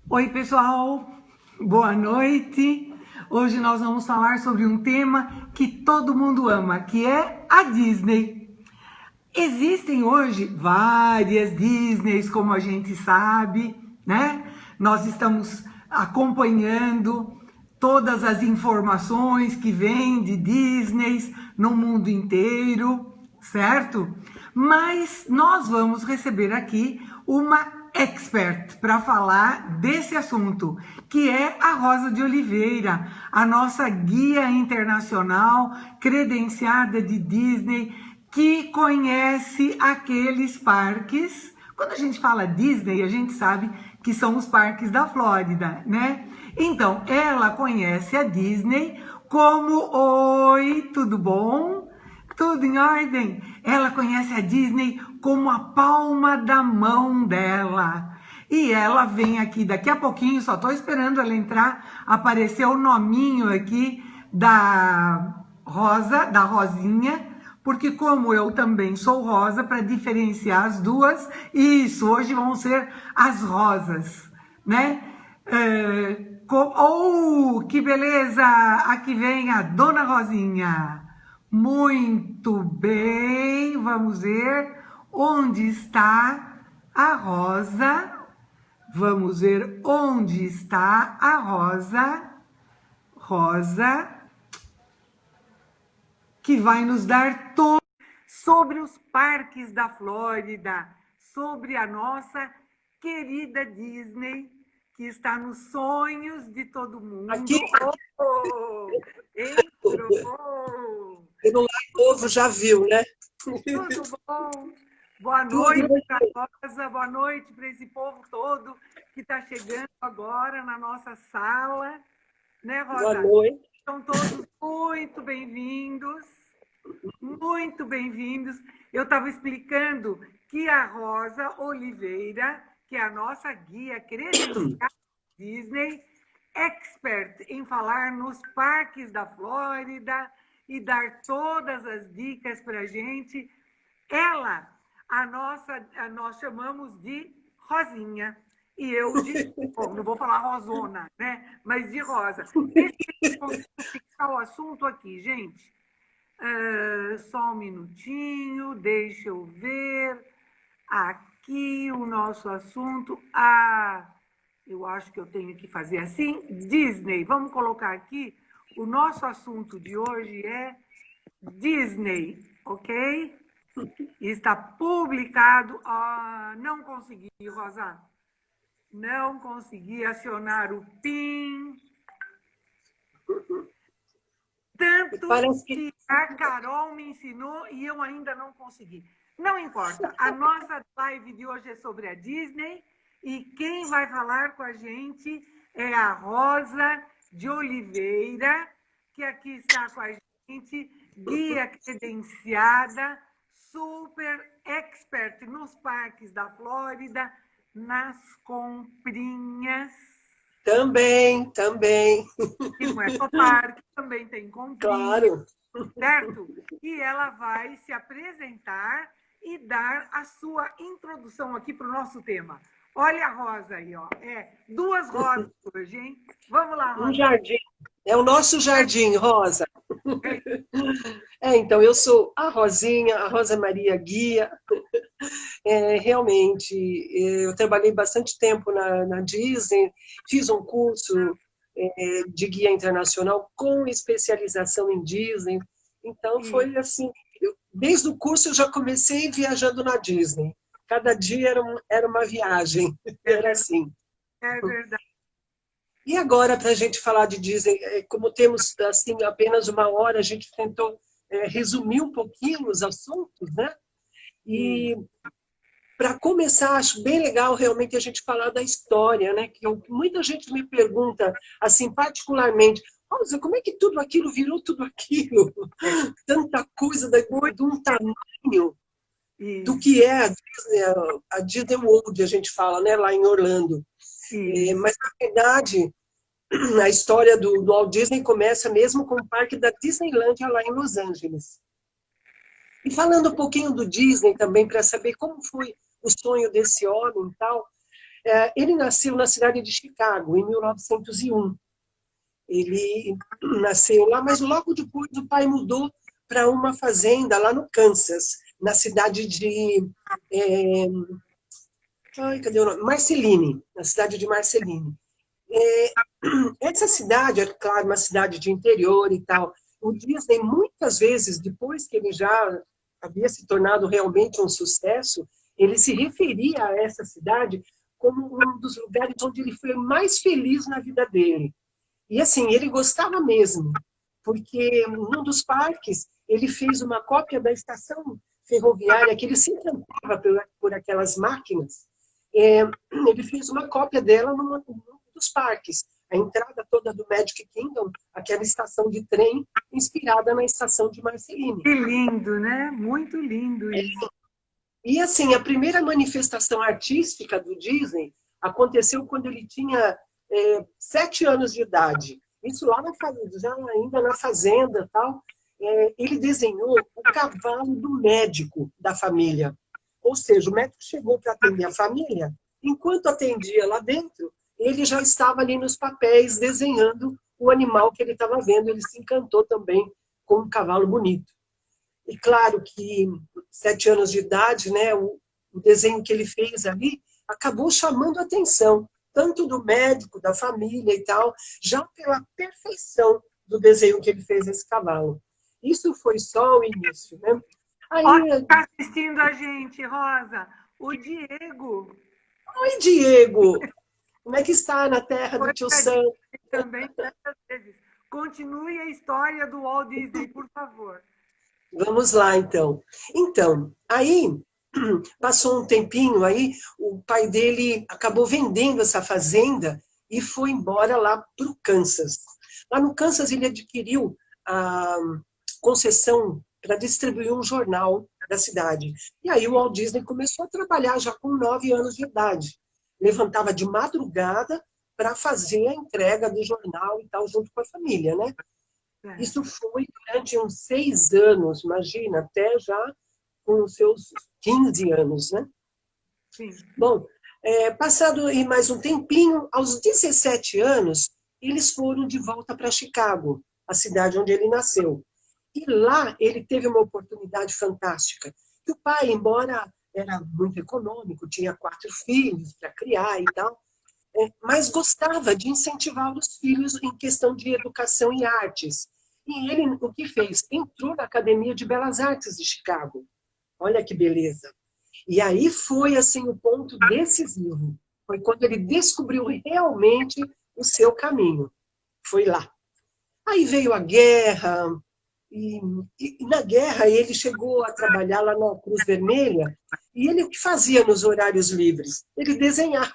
Oi, pessoal, boa noite. Hoje nós vamos falar sobre um tema que todo mundo ama, que é a Disney. Existem hoje várias Disneys, como a gente sabe, né? Nós estamos acompanhando todas as informações que vêm de Disneys no mundo inteiro, certo? Mas nós vamos receber aqui uma expert para falar desse assunto, que é a Rosa de Oliveira, a nossa guia internacional credenciada de Disney, que conhece aqueles parques. Quando a gente fala Disney, a gente sabe que são os parques da Flórida, né? Então, ela conhece a Disney como: oi, tudo bom? Tudo em ordem? Ela conhece a Disney como a palma da mão dela. E ela vem aqui daqui a pouquinho, só estou esperando ela entrar, apareceu o nominho aqui da Rosa, da Rosinha, porque como eu também sou rosa, para diferenciar as duas, isso, hoje vão ser as rosas, né? Que beleza! Aqui vem a Dona Rosinha. Muito bem, vamos ver onde está a rosa. Vamos ver onde está a rosa. Rosa, que vai nos dar todo sobre os parques da Flórida, sobre a nossa querida Disney, que está nos sonhos de todo mundo. Aqui, Oh, entrou! pelo lado novo, já viu, né? Tudo bom? Boa Tudo noite, bem. Rosa, boa noite para esse povo todo que está chegando agora na nossa sala, né, Boa Rosa? noite. São todos muito bem-vindos. Muito bem-vindos. Eu estava explicando que a Rosa Oliveira, que é a nossa guia credenciada Disney, expert em falar nos parques da Flórida e dar todas as dicas para a gente. Ela, nós chamamos de Rosinha. E eu de, bom, não vou falar Rosona, né? Mas de Rosa. Deixa eu consigo fixar o assunto aqui, gente. Só um minutinho, deixa eu ver. Aqui o nosso assunto. Eu acho que eu tenho que fazer assim. Disney. Vamos colocar aqui. O nosso assunto de hoje é Disney, ok? Está publicado. Não consegui, Rosa. Não consegui acionar o PIN. Tanto Parece que que a Carol me ensinou e eu ainda não consegui. Não importa. A nossa live de hoje é sobre a Disney e quem vai falar com a gente é a Rosa de Oliveira, que aqui está com a gente, guia credenciada, super expert nos parques da Flórida, nas comprinhas, também, que não é só parque, também tem comprinhas, claro. certo? E ela vai se apresentar e dar a sua introdução aqui para o nosso tema. Olha a Rosa aí, ó. Duas rosas hoje, hein? Vamos lá, Um Rosa. jardim. É o nosso jardim, Rosa. Então, eu sou a Rosinha, a Rosa Maria Guia. Realmente, eu trabalhei bastante tempo na Disney, fiz um curso de guia internacional com especialização em Disney. Então, E foi assim, desde o curso eu já comecei viajando na Disney. Cada dia era uma viagem, é era verdade, assim. é verdade. E agora, para a gente falar de Disney, como temos assim apenas uma hora, a gente tentou resumir um pouquinho os assuntos, né? E E para começar, acho bem legal realmente a gente falar da história, né? Que muita gente me pergunta, assim, particularmente, Rosa, como é que tudo aquilo virou tudo aquilo? é Tanta coisa muito de um tamanho do que isso, é a Disney World, a gente fala, né? Lá em Orlando. isso. Mas, na verdade, a história do Walt Disney começa mesmo com o parque da Disneylandia lá em Los Angeles. E falando um pouquinho do Disney também, para saber como foi o sonho desse homem e tal, Ele nasceu na cidade de Chicago, em 1901. Ele nasceu lá, mas logo depois o pai mudou para uma fazenda lá no Kansas, na cidade de... cadê o nome? Marceline, na cidade de Marceline. Essa cidade, é claro, uma cidade de interior e tal. O Disney, muitas vezes, depois que ele já havia se tornado realmente um sucesso, ele se referia a essa cidade como um dos lugares onde ele foi mais feliz na vida dele. E assim, ele gostava mesmo, porque num dos parques ele fez uma cópia da estação ferroviária, que ele se encantava por aquelas máquinas. Ele fez uma cópia dela num dos parques. A entrada toda do Magic Kingdom, aquela estação de trem inspirada na estação de Marceline. Que lindo, né? Muito lindo isso. E assim, a primeira manifestação artística do Disney aconteceu quando ele tinha 7 anos de idade. Isso lá já ainda na fazenda, tal. Ele desenhou o cavalo do médico da família. Ou seja, o médico chegou para atender a família, enquanto atendia lá dentro, ele já estava ali nos papéis desenhando o animal que ele estava vendo. Ele se encantou também com um cavalo bonito. E claro que 7 anos de idade, né, o desenho que ele fez ali acabou chamando a atenção, tanto do médico, da família e tal, já pela perfeição do desenho que ele fez desse cavalo. Isso foi só o início, né? Aí... Olha, está assistindo a gente, Rosa, o Diego. Oi, Diego! Como é que está na terra do tio Sam? Também, tantas vezes. Continue a história do Walt Disney, por favor. Vamos lá, então. Então, aí, passou um tempinho, aí o pai dele acabou vendendo essa fazenda e foi embora lá para o Kansas. Lá no Kansas ele adquiriu a concessão para distribuir um jornal da cidade. E aí o Walt Disney começou a trabalhar já com 9 anos de idade. Levantava de madrugada para fazer a entrega do jornal e tal, junto com a família, né? Isso foi durante uns 6 anos, imagina, até já com os seus 15 anos, né? Sim. Bom, passado mais um tempinho, aos 17 anos, eles foram de volta para Chicago, a cidade onde ele nasceu. E lá ele teve uma oportunidade fantástica. Que o pai, embora era muito econômico, tinha 4 filhos para criar e tal, mas gostava de incentivar os filhos em questão de educação e artes. E ele, o que fez? Entrou na Academia de Belas Artes de Chicago. Olha que beleza. E aí foi assim o ponto decisivo. Foi quando ele descobriu realmente o seu caminho. Foi lá. Aí veio a guerra, e na guerra ele chegou a trabalhar lá na Cruz Vermelha, e ele o que fazia nos horários livres? Ele desenhava.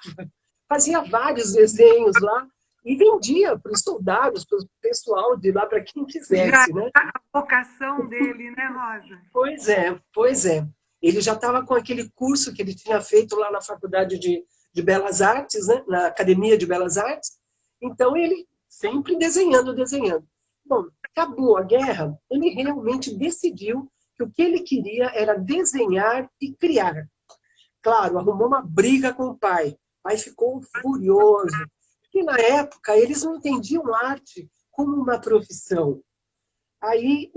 Fazia vários desenhos lá, e vendia para os soldados, para o pessoal de lá, para quem quisesse. Já né? A vocação dele, né, Rosa? Pois é, pois é. Ele já estava com aquele curso que ele tinha feito lá na Faculdade de Belas Artes, né? Na Academia de Belas Artes. Então, ele sempre desenhando, desenhando. Bom, acabou a guerra, ele realmente decidiu que o que ele queria era desenhar e criar. Claro, arrumou uma briga com o pai. O pai ficou furioso. Porque na época eles não entendiam arte como uma profissão. Aí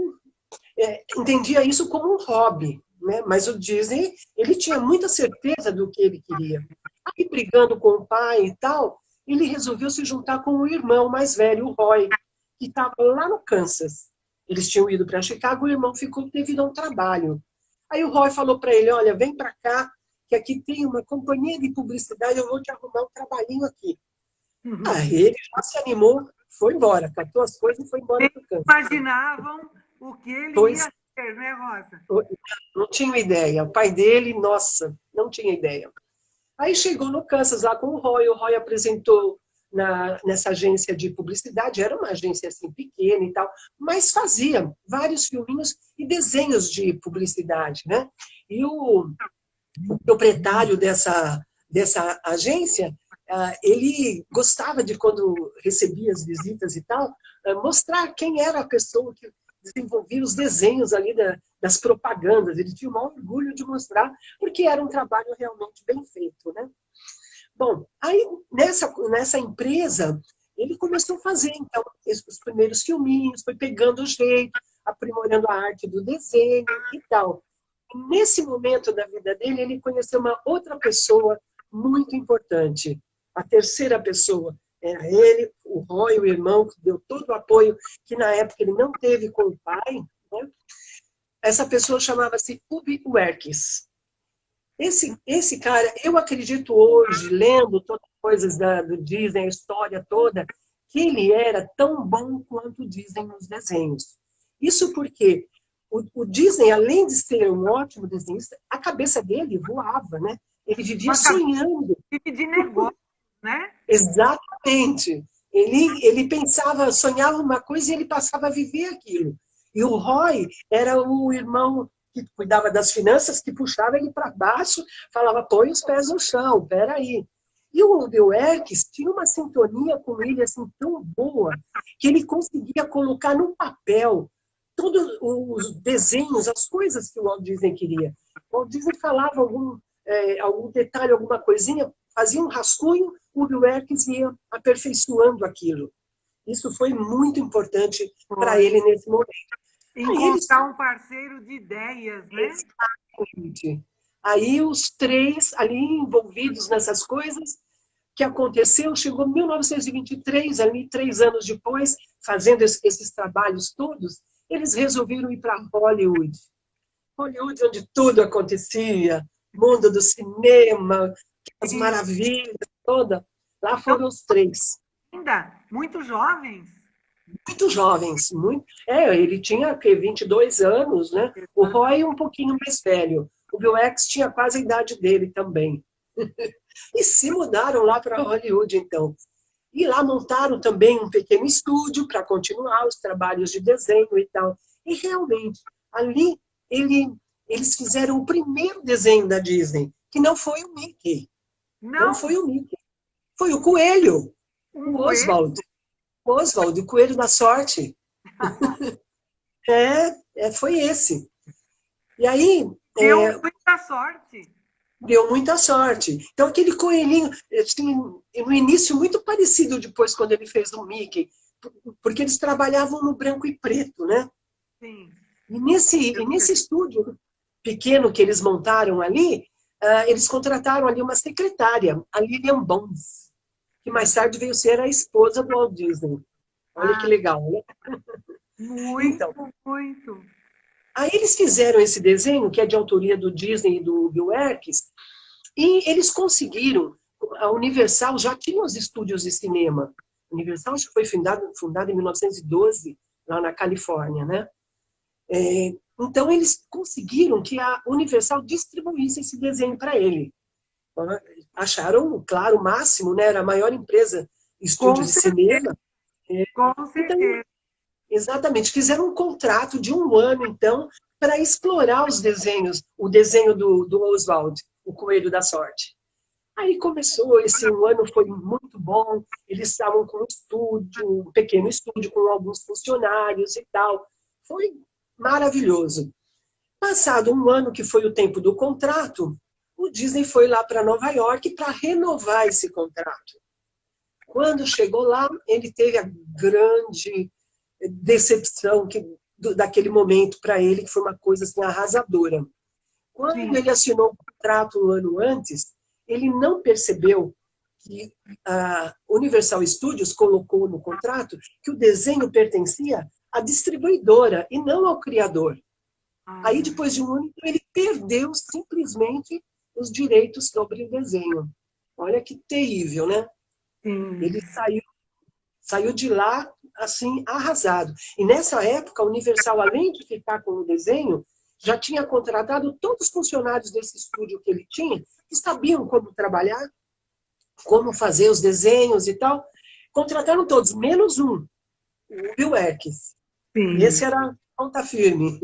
entendia isso como um hobby, né? Mas o Disney, ele tinha muita certeza do que ele queria. Aí, brigando com o pai e tal, ele resolveu se juntar com o irmão mais velho, o Roy, que estava lá no Kansas. Eles tinham ido para Chicago, o irmão ficou devido a um trabalho. Aí o Roy falou para ele, olha, vem para cá, que aqui tem uma companhia de publicidade, eu vou te arrumar um trabalhinho aqui. Aí ele já se animou, foi embora, catou as coisas e foi embora para o Kansas. Imaginavam o que ele ia ser, né, Rosa? Não tinha ideia. O pai dele, nossa, não tinha ideia. Aí chegou no Kansas lá com o Roy apresentou nessa agência de publicidade, era uma agência assim pequena e tal, mas fazia vários filminhos e desenhos de publicidade, né? E o proprietário dessa agência, ele gostava de, quando recebia as visitas e tal, mostrar quem era a pessoa que desenvolvia os desenhos ali das propagandas. Ele tinha o maior orgulho de mostrar, porque era um trabalho realmente bem feito, né? Bom, aí nessa empresa, ele começou a fazer, então, os primeiros filminhos, foi pegando o jeito, aprimorando a arte do desenho e tal. E nesse momento da vida dele, ele conheceu uma outra pessoa muito importante. A terceira pessoa era ele, o Roy, o irmão, que deu todo o apoio que na época ele não teve com o pai, né? Essa pessoa chamava-se Ub Werkes. Esse cara, eu acredito hoje, lendo todas as coisas do Disney, a história toda, que ele era tão bom quanto dizem nos desenhos. Isso porque o Disney, além de ser um ótimo desenhista, a cabeça dele voava, né? Ele vivia sonhando. De negócio, né? Exatamente. Ele pensava, sonhava uma coisa e ele passava a viver aquilo. E o Roy era o irmão que cuidava das finanças, que puxava ele para baixo, falava, põe os pés no chão, peraí. E o Bill Erkes tinha uma sintonia com ele assim, tão boa, que ele conseguia colocar no papel todos os desenhos, as coisas que o Walt Disney queria. O Walt Disney falava algum detalhe, alguma coisinha, fazia um rascunho, o Bill Erkes ia aperfeiçoando aquilo. Isso foi muito importante para ele nesse momento. Encontrar um parceiro de ideias, né? Exatamente. Aí os três ali envolvidos nessas coisas, que aconteceu, chegou 1923, ali 3 anos depois, fazendo esses trabalhos todos, eles resolveram ir para Hollywood. Hollywood, onde tudo acontecia, mundo do cinema, as maravilhas todas. Lá foram os três. Ainda muito jovens. Muito jovens. Ele tinha 22 anos, né? O Roy um pouquinho mais velho. O Bill X tinha quase a idade dele também. E se mudaram lá para Hollywood, então. E lá montaram também um pequeno estúdio para continuar os trabalhos de desenho e tal. E realmente, ali eles fizeram o primeiro desenho da Disney, que não foi o Mickey. Não foi o Mickey. Foi o Coelho. O Oswald. O Oswald, o Coelho da Sorte. Foi esse. E aí... Deu muita sorte. Deu muita sorte. Então, aquele coelhinho, assim, no início, muito parecido depois, quando ele fez o Mickey, porque eles trabalhavam no branco e preto, né? Sim. E nesse estúdio pequeno que eles montaram ali, eles contrataram ali uma secretária, a Lillian Bones, que mais tarde veio ser a esposa do Walt Disney. Olha que legal, né? Muito, muito. Aí eles fizeram esse desenho, que é de autoria do Disney e do Bill Erkes, e eles conseguiram, a Universal já tinha os estúdios de cinema. A Universal acho que foi fundada em 1912, lá na Califórnia, né? Então eles conseguiram que a Universal distribuísse esse desenho para ele. Acharam, claro, o máximo, né? Era a maior empresa estúdio de cinema. Com certeza. Então, exatamente, fizeram um contrato de 1 ano, então, para explorar os desenhos, o desenho do Oswald, o Coelho da Sorte. Aí começou, esse 1 ano foi muito bom, eles estavam com um pequeno estúdio, com alguns funcionários e tal. Foi maravilhoso. Passado 1 ano, que foi o tempo do contrato, o Disney foi lá para Nova York para renovar esse contrato. Quando chegou lá, ele teve a grande decepção daquele momento para ele, que foi uma coisa assim, arrasadora. Quando ele assinou o contrato 1 ano antes, ele não percebeu que a Universal Studios colocou no contrato que o desenho pertencia à distribuidora e não ao criador. Aí, depois de 1 ano, ele perdeu simplesmente os direitos sobre o desenho. Olha que terrível, né? Sim. Ele saiu de lá, assim, arrasado. E nessa época, a Universal, além de ficar com o desenho, já tinha contratado todos os funcionários desse estúdio que ele tinha, que sabiam como trabalhar, como fazer os desenhos e tal. Contrataram todos, menos um, o Bill Erkes. Sim. Esse era ponta firme.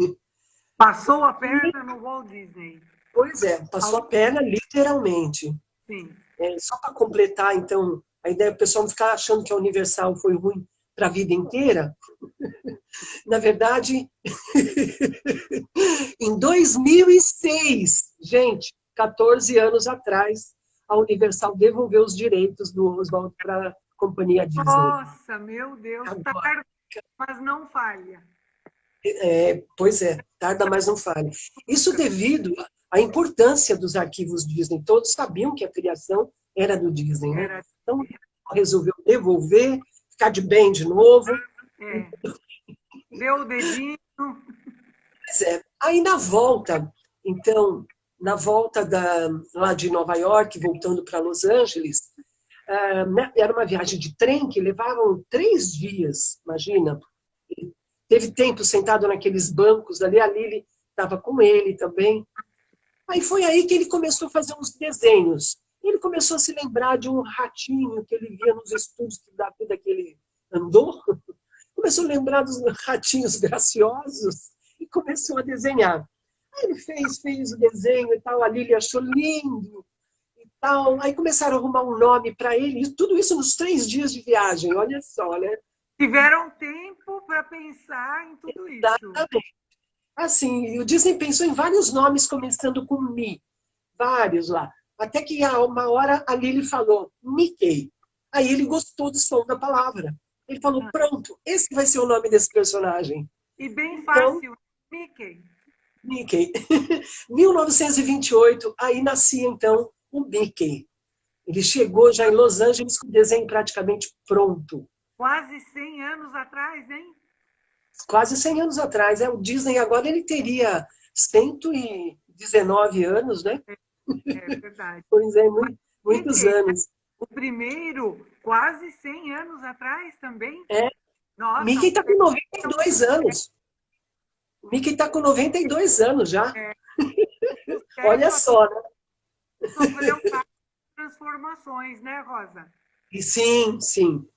Passou a perna no Walt Disney. Pois é, passou a perna literalmente. Sim. Só para completar, então, a ideia do pessoal não ficar achando que a Universal foi ruim para a vida inteira. Na verdade, em 2006, gente, 14 anos atrás, a Universal devolveu os direitos do Oswald para a companhia Disney. Nossa, meu Deus, Agora, tarda, mas não falha. pois é, tarda, mas não falha. Isso devido à importância dos arquivos Disney. Todos sabiam que a criação era do Disney, né? Então, resolveu devolver, ficar de bem de novo. Deu o dedinho. Pois é. Aí, na volta, então, na volta lá de Nova York, voltando para Los Angeles, era uma viagem de trem que levavam 3 dias, imagina. Teve tempo sentado naqueles bancos ali, a Lili estava com ele também. Aí foi aí que ele começou a fazer uns desenhos. Ele começou a se lembrar de um ratinho que ele via nos estudos da vida que ele andou. Começou a lembrar dos ratinhos graciosos e começou a desenhar. Aí ele fez o desenho e tal, a Lili achou lindo e tal. Aí começaram a arrumar um nome para ele, e tudo isso nos 3 dias de viagem, olha só, né? Tiveram tempo para pensar em tudo isso. Exatamente. Assim, o Disney pensou em vários nomes começando com Mi, vários lá. Até que uma hora a Lili falou Mickey. Aí ele gostou do som da palavra. Ele falou, pronto, esse vai ser o nome desse personagem. E bem fácil, então, Mickey. Mickey. 1928, aí nascia então o Mickey. Ele chegou já em Los Angeles com o desenho praticamente pronto. Quase 100 anos atrás, hein? Quase 100 anos atrás. O Disney agora ele teria 119 anos, né? É verdade. Pois é, muitos anos. O primeiro, quase 100 anos atrás também. Nossa, Mickey está com 92 anos. Mickey está com 92 anos já. Olha só, né? Sofreu várias transformações, né, Rosa? Sim, sim.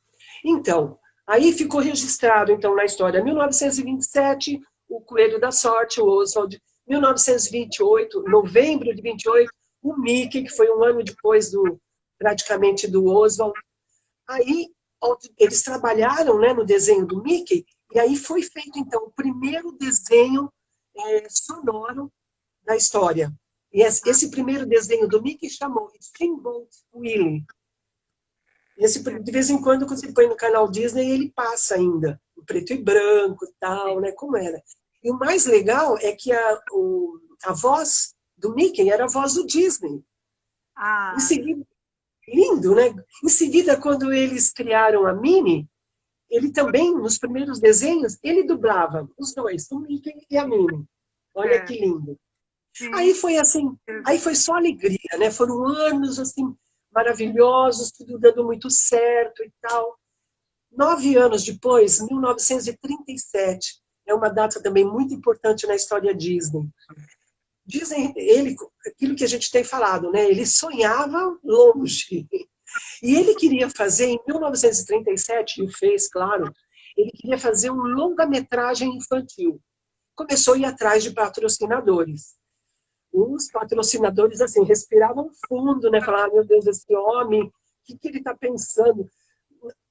Então, aí ficou registrado, então, na história, 1927, o Coelho da Sorte, o Oswald. 1928, novembro de 28, o Mickey, que foi um ano depois praticamente do Oswald. Aí, eles trabalharam, né, no desenho do Mickey, e aí foi feito, então, o primeiro desenho sonoro da história. E esse primeiro desenho do Mickey chamou Steamboat Willie. De vez em quando, quando você põe no canal Disney, ele passa ainda, em preto e branco e tal, né, como era. E o mais legal é que a voz do Mickey era a voz do Disney. Em seguida, lindo, né? Em seguida, quando eles criaram a Minnie, ele também, nos primeiros desenhos, ele dublava os dois, o Mickey e a Minnie. Olha que lindo. Sim. Aí foi assim, aí foi só alegria, né? Foram anos assim maravilhosos, tudo dando muito certo e tal. 9 anos depois, 1937, é uma data também muito importante na história Disney. Dizem aquilo que a gente tem falado, né? Ele sonhava longe. E ele queria fazer, em 1937, e o fez, claro, ele queria fazer um longa-metragem infantil. Começou a ir atrás de patrocinadores. Os patrocinadores, assim, respiravam fundo, né? Falaram, meu Deus, esse homem, o que ele está pensando?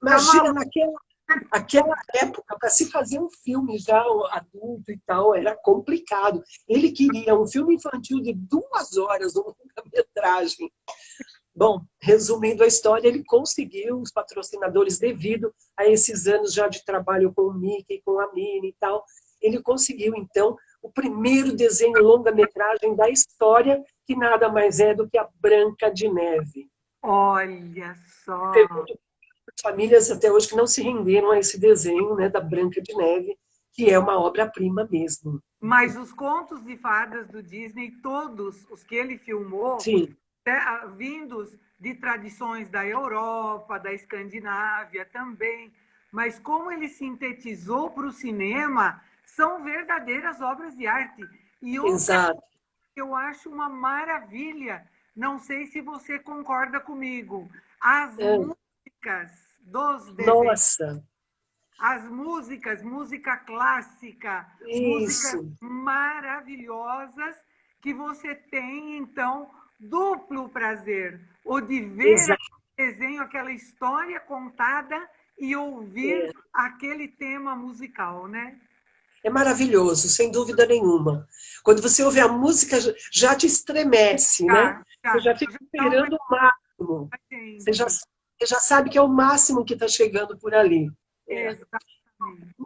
Imagina, naquela época, para se fazer um filme já adulto e tal, era complicado. Ele queria um filme infantil de 2 horas, uma longa-metragem. Bom, resumindo a história, ele conseguiu os patrocinadores devido a esses anos já de trabalho com o Mickey, com a Minnie e tal. Ele conseguiu, então, o primeiro desenho longa-metragem da história, que nada mais é do que a Branca de Neve. Olha só! Famílias até hoje que não se renderam a esse desenho, né, da Branca de Neve, que é uma obra-prima mesmo. Mas os contos de fadas do Disney, todos os que ele filmou, sim, vindos de tradições da Europa, da Escandinávia também, mas como ele sintetizou para o cinema, são verdadeiras obras de arte. E outra, eu acho uma maravilha, não sei se você concorda comigo, as músicas dos desenhos. Nossa! As músicas, música clássica, Isso. músicas maravilhosas que você tem, então, duplo prazer. O de ver aquele desenho, aquela história contada e ouvir aquele tema musical, né? É maravilhoso, sem dúvida nenhuma. Quando você ouve a música, já te estremece, né? Você já fica esperando o mar gente. Você já sabe que é o máximo que está chegando por ali. Exatamente.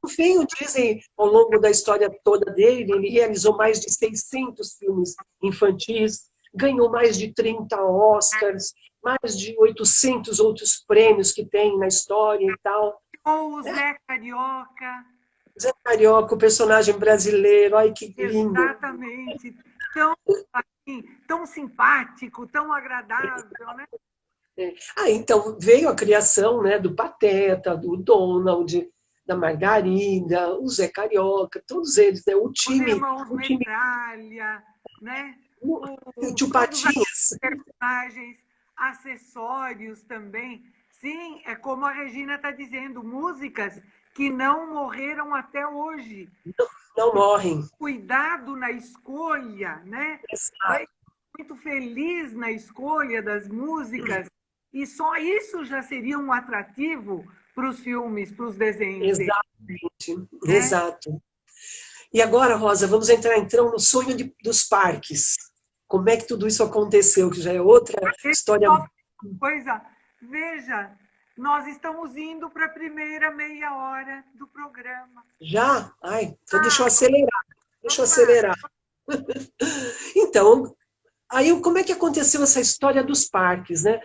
No fim, o Disney, ao longo da história toda dele, ele realizou mais de 600 filmes infantis, ganhou mais de 30 Oscars, mais de 800 outros prêmios que tem na história e tal. Ou o Zé Carioca. Zé Carioca, o personagem brasileiro, ai que lindo. Exatamente. Tão, assim, tão simpático, tão agradável, né? Então veio a criação, né, do Pateta, do Donald, da Margarida, o Zé Carioca, todos eles, né? Os irmãos Metralha, né? O Tio Todos os Patinhas. personagens, acessórios também. Sim, é como a Regina está dizendo, músicas que não morreram até hoje. Não morrem. Cuidado na escolha, né? Exato. Muito feliz na escolha das músicas, e só isso já seria um atrativo para os filmes, para os desenhos. Exatamente, exato. E agora, Rosa, vamos entrar então no sonho dos parques. Como é que tudo isso aconteceu, que já é outra história. Coisa, veja, nós estamos indo para a primeira meia hora do programa. Já? Ai, então deixa eu acelerar. Deixa eu acelerar. Então, aí como é que aconteceu essa história dos parques, né?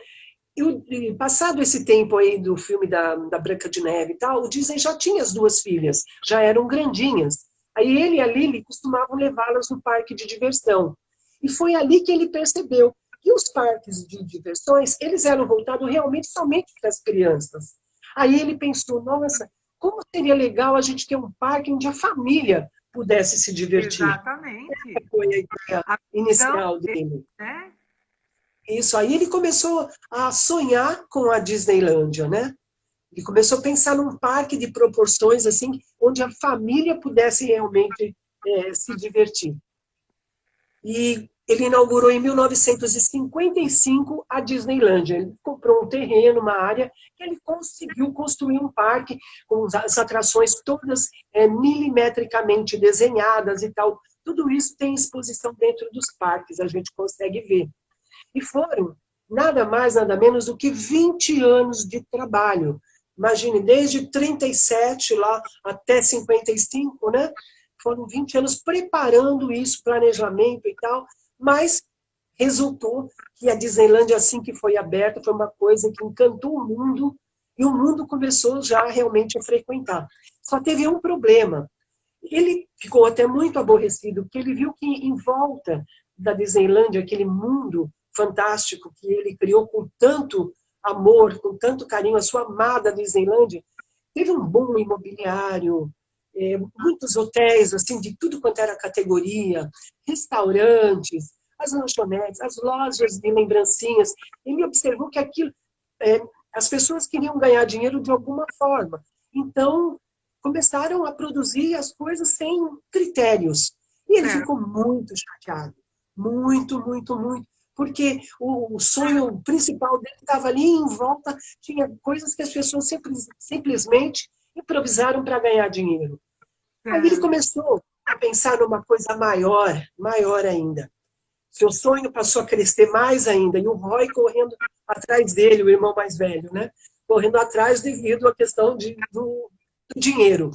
E passado esse tempo aí do filme da Branca de Neve e tal, o Disney já tinha as duas filhas, já eram grandinhas. Aí ele e a Lily costumavam levá-las no parque de diversão. E foi ali que ele percebeu que os parques de diversões, eles eram voltados realmente somente para as crianças. Aí ele pensou, nossa, como seria legal a gente ter um parque onde a família pudesse se divertir. Exatamente. Essa foi a ideia inicial dele. Né? Isso, aí ele começou a sonhar com a Disneylândia, né? Ele começou a pensar num parque de proporções assim, onde a família pudesse realmente se divertir. E ele inaugurou em 1955 a Disneylândia. Ele comprou um terreno, uma área, que ele conseguiu construir um parque com as atrações todas milimetricamente desenhadas e tal. Tudo isso tem exposição dentro dos parques, a gente consegue ver. E foram nada mais, nada menos do que 20 anos de trabalho. Imagine, desde 37 lá até 55, né? Foram 20 anos preparando isso, planejamento e tal, mas resultou que a Disneylândia, assim que foi aberta, foi uma coisa que encantou o mundo, e o mundo começou já realmente a frequentar. Só teve um problema. Ele ficou até muito aborrecido, porque ele viu que em volta da Disneylândia, aquele mundo fantástico que ele criou com tanto amor, com tanto carinho, a sua amada Disneylândia, teve um boom imobiliário, muitos hotéis, assim, de tudo quanto era categoria, restaurantes, as lanchonetes, as lojas de lembrancinhas. Ele observou que aquilo, as pessoas queriam ganhar dinheiro de alguma forma. Então, começaram a produzir as coisas sem critérios. E ele ficou muito chateado. Muito, muito, muito. Porque o sonho principal dele estava ali em volta, tinha coisas que as pessoas simplesmente improvisaram para ganhar dinheiro. Aí ele começou a pensar numa coisa maior, maior ainda. Seu sonho passou a crescer mais ainda, e o Roy correndo atrás dele, o irmão mais velho, né? Correndo atrás devido à questão do dinheiro.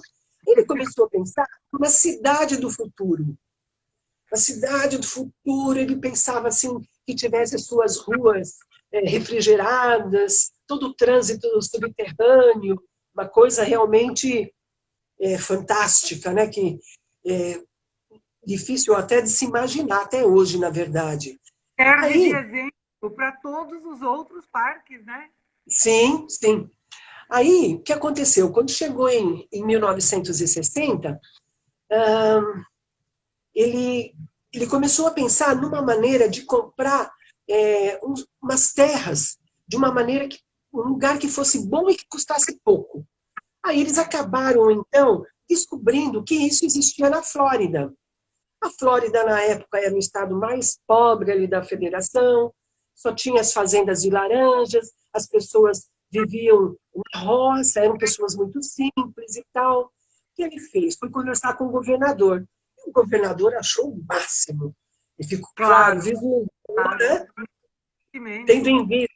Ele começou a pensar numa cidade do futuro. A cidade do futuro, ele pensava assim, que tivesse suas ruas refrigeradas, todo o trânsito subterrâneo, uma coisa realmente fantástica, né? Que é difícil até de se imaginar até hoje, na verdade. Serve de exemplo para todos os outros parques, né? Sim, sim. Aí, o que aconteceu? Quando chegou em 1960, ele começou a pensar numa maneira de comprar umas terras, de uma maneira um lugar que fosse bom e que custasse pouco. Aí eles acabaram, então, descobrindo que isso existia na Flórida. A Flórida, na época, era o estado mais pobre ali da federação, só tinha as fazendas de laranjas, as pessoas viviam na roça, eram pessoas muito simples e tal. O que ele fez? Foi conversar com o governador. O governador achou o máximo. E ficou, claro, vislumbrou, né? Tendo em vista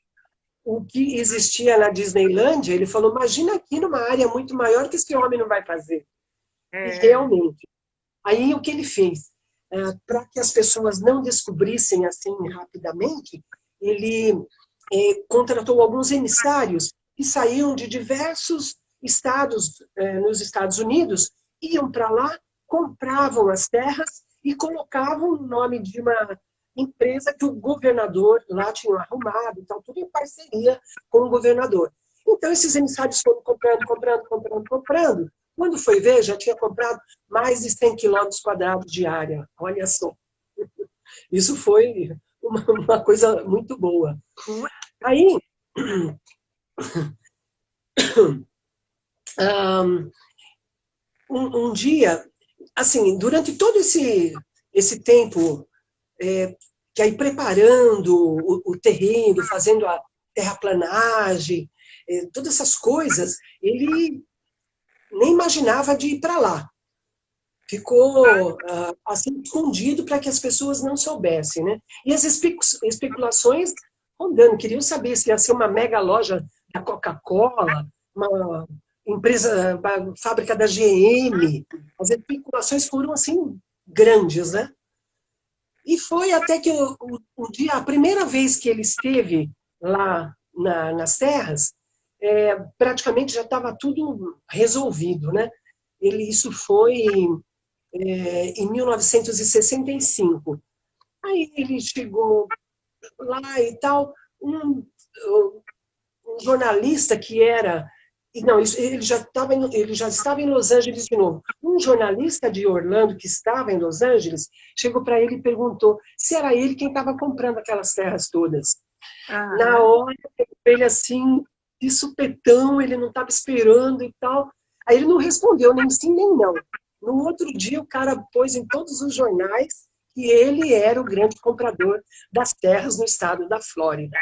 o que existia na Disneylândia, ele falou, imagina aqui numa área muito maior que esse homem não vai fazer. E realmente. Aí o que ele fez? Para que as pessoas não descobrissem assim rapidamente, ele contratou alguns emissários que saíam de diversos estados nos Estados Unidos, iam para lá, compravam as terras e colocavam o nome de uma empresa que o governador lá tinha arrumado, então tudo em parceria com o governador. Então esses emissários foram comprando. Quando foi ver, já tinha comprado mais de 100 quilômetros quadrados de área. Olha só. Isso foi uma coisa muito boa. Aí, um dia, assim, durante todo esse tempo, que aí preparando o terreno, fazendo a terraplanagem, todas essas coisas, ele nem imaginava de ir para lá. Ficou assim escondido para que as pessoas não soubessem, né? E as especulações rondando, queriam saber se ia ser uma mega loja da Coca-Cola, uma empresa, uma fábrica da GM. As especulações foram assim grandes, né? E foi até que o dia, a primeira vez que ele esteve lá nas terras, praticamente já estava tudo resolvido, né? Isso foi em 1965. Aí ele chegou lá e tal, um jornalista que era... Não, ele já estava em Los Angeles de novo. Um jornalista de Orlando, que estava em Los Angeles, chegou para ele e perguntou se era ele quem estava comprando aquelas terras todas. Na hora, ele assim, de supetão, ele não estava esperando e tal. Aí ele não respondeu nem sim nem não. No outro dia, o cara pôs em todos os jornais que ele era o grande comprador das terras no estado da Flórida.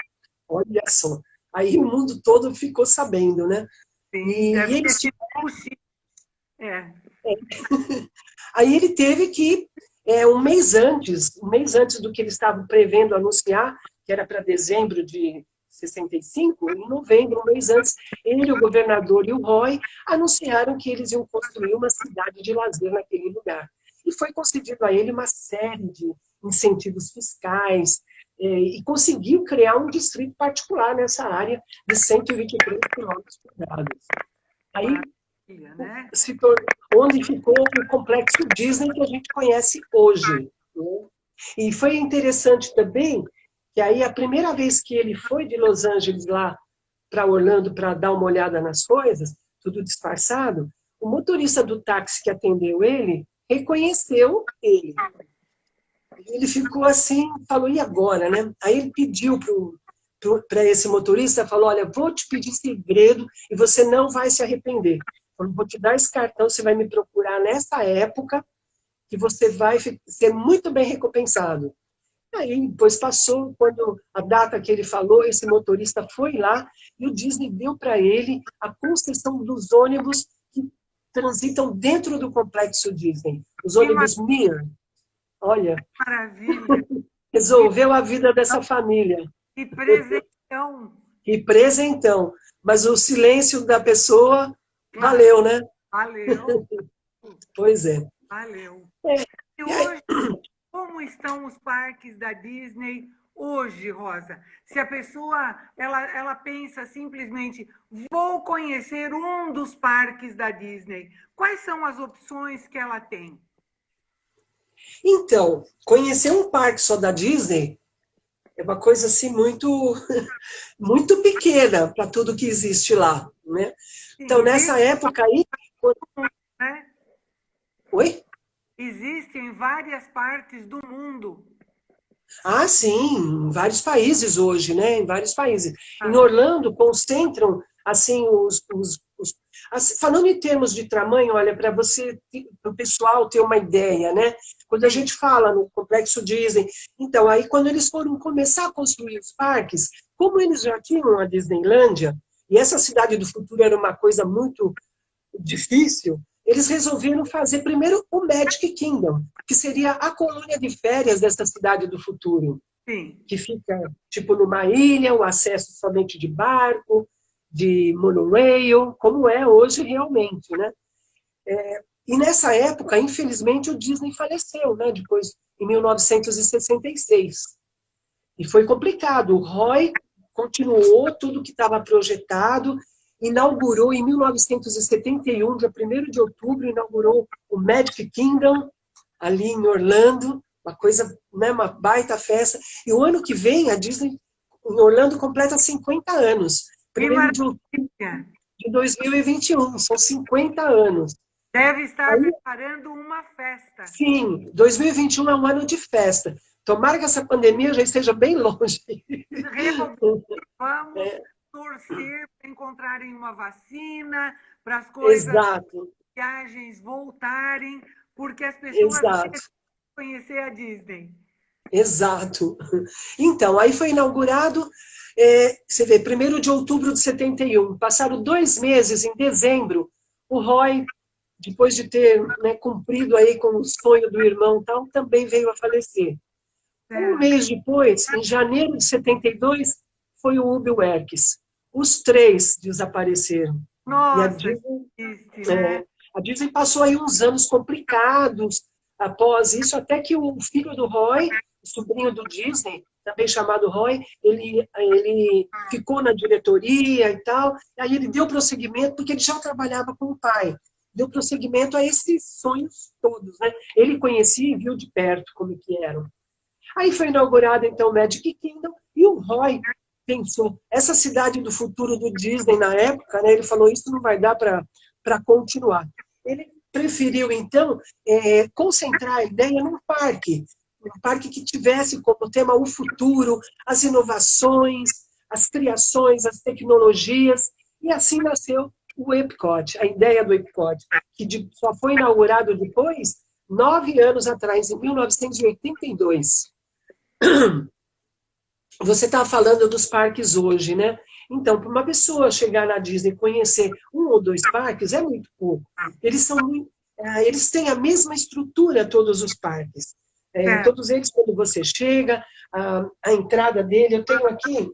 Olha só. Aí o mundo todo ficou sabendo, né? Sim, E eles Aí ele teve que, um mês antes do que eles estavam prevendo anunciar, que era para dezembro de 65, em novembro, um mês antes, ele, o governador e o Roy anunciaram que eles iam construir uma cidade de lazer naquele lugar. E foi concedido a ele uma série de incentivos fiscais, e conseguiu criar um distrito particular nessa área de 123 quilômetros quadrados. Aí, né? onde ficou o complexo Disney que a gente conhece hoje. Né? E foi interessante também que aí a primeira vez que ele foi de Los Angeles lá para Orlando para dar uma olhada nas coisas, tudo disfarçado, o motorista do táxi que atendeu ele reconheceu ele. Ele ficou assim, falou, e agora, né? Aí ele pediu para esse motorista, falou, olha, vou te pedir segredo e você não vai se arrepender. Eu vou te dar esse cartão, você vai me procurar nessa época que você vai ser muito bem recompensado. Aí depois passou, quando a data que ele falou, esse motorista foi lá e o Disney deu para ele a concessão dos ônibus que transitam dentro do complexo Disney. Os ônibus Mir. Olha, maravilha. Resolveu a vida dessa família. Que presentão. Que presentão. Mas o silêncio da pessoa valeu, né? Valeu. Pois é. Valeu. E hoje, como estão os parques da Disney hoje, Rosa? Se a pessoa ela pensa simplesmente, vou conhecer um dos parques da Disney, quais são as opções que ela tem? Então, conhecer um parque só da Disney é uma coisa assim muito, muito pequena para tudo que existe lá, né? Então, nessa época aí... Né? Oi? Existem várias partes do mundo. Ah, sim, em vários países hoje, né? Em vários países. Em Orlando, concentram, assim, falando em termos de tamanho, olha, para o pessoal ter uma ideia, né? Quando a gente fala no Complexo Disney, então, aí quando eles foram começar a construir os parques, como eles já tinham a Disneylândia, e essa cidade do futuro era uma coisa muito difícil, eles resolveram fazer primeiro o Magic Kingdom, que seria a colônia de férias dessa cidade do futuro. Sim. que fica tipo numa ilha, o acesso somente de barco, de monorail, como é hoje realmente, né? E nessa época, infelizmente, o Disney faleceu, né? Depois, em 1966. E foi complicado. O Roy continuou tudo que estava projetado, inaugurou em 1971, dia 1º de outubro, inaugurou o Magic Kingdom, ali em Orlando, uma coisa, né, uma baita festa. E o ano que vem, a Disney em Orlando completa 50 anos. Que 1º de outubro maravilha! de 2021, são 50 anos. Deve estar Aí, preparando uma festa. sim, 2021 é um ano de festa. Tomara que essa pandemia já esteja bem longe. Realmente, vamos torcer para encontrarem uma vacina, para as coisas, Exato, viagens voltarem, porque as pessoas exato, merecem conhecer a Disney. exato. Então, aí foi inaugurado, você vê, 1º de outubro de 71. Passaram 2 meses, em dezembro, o Roy, depois de ter, né, cumprido aí com o sonho do irmão e tal, também veio a falecer. Um Certo. mês depois, em janeiro de 72, foi o Ubi Werks. Os 3 desapareceram. E Nossa, que triste, né? a Disney passou aí uns anos complicados após isso, até que o filho do Roy, o sobrinho do Disney, também chamado Roy, ele ficou na diretoria e tal, aí ele deu prosseguimento, porque ele já trabalhava com o pai, deu prosseguimento a esses sonhos todos, né? Ele conhecia e viu de perto como que eram. Aí foi inaugurado, então, o Magic Kingdom, e o Roy pensou, essa cidade do futuro do Disney na época, né, ele falou, isso não vai dar para continuar. Ele preferiu, então, concentrar a ideia num parque que tivesse como tema o futuro, as inovações, as criações, as tecnologias, e assim nasceu o Epcot, a ideia do Epcot, que só foi inaugurado depois, 9 anos atrás, em 1982. Você está falando dos parques hoje, né? Então, para uma pessoa chegar na Disney e conhecer 1 ou 2 parques, é muito pouco. Eles têm a mesma estrutura, todos os parques. Certo. Todos eles, quando você chega, a entrada dele, eu tenho aqui,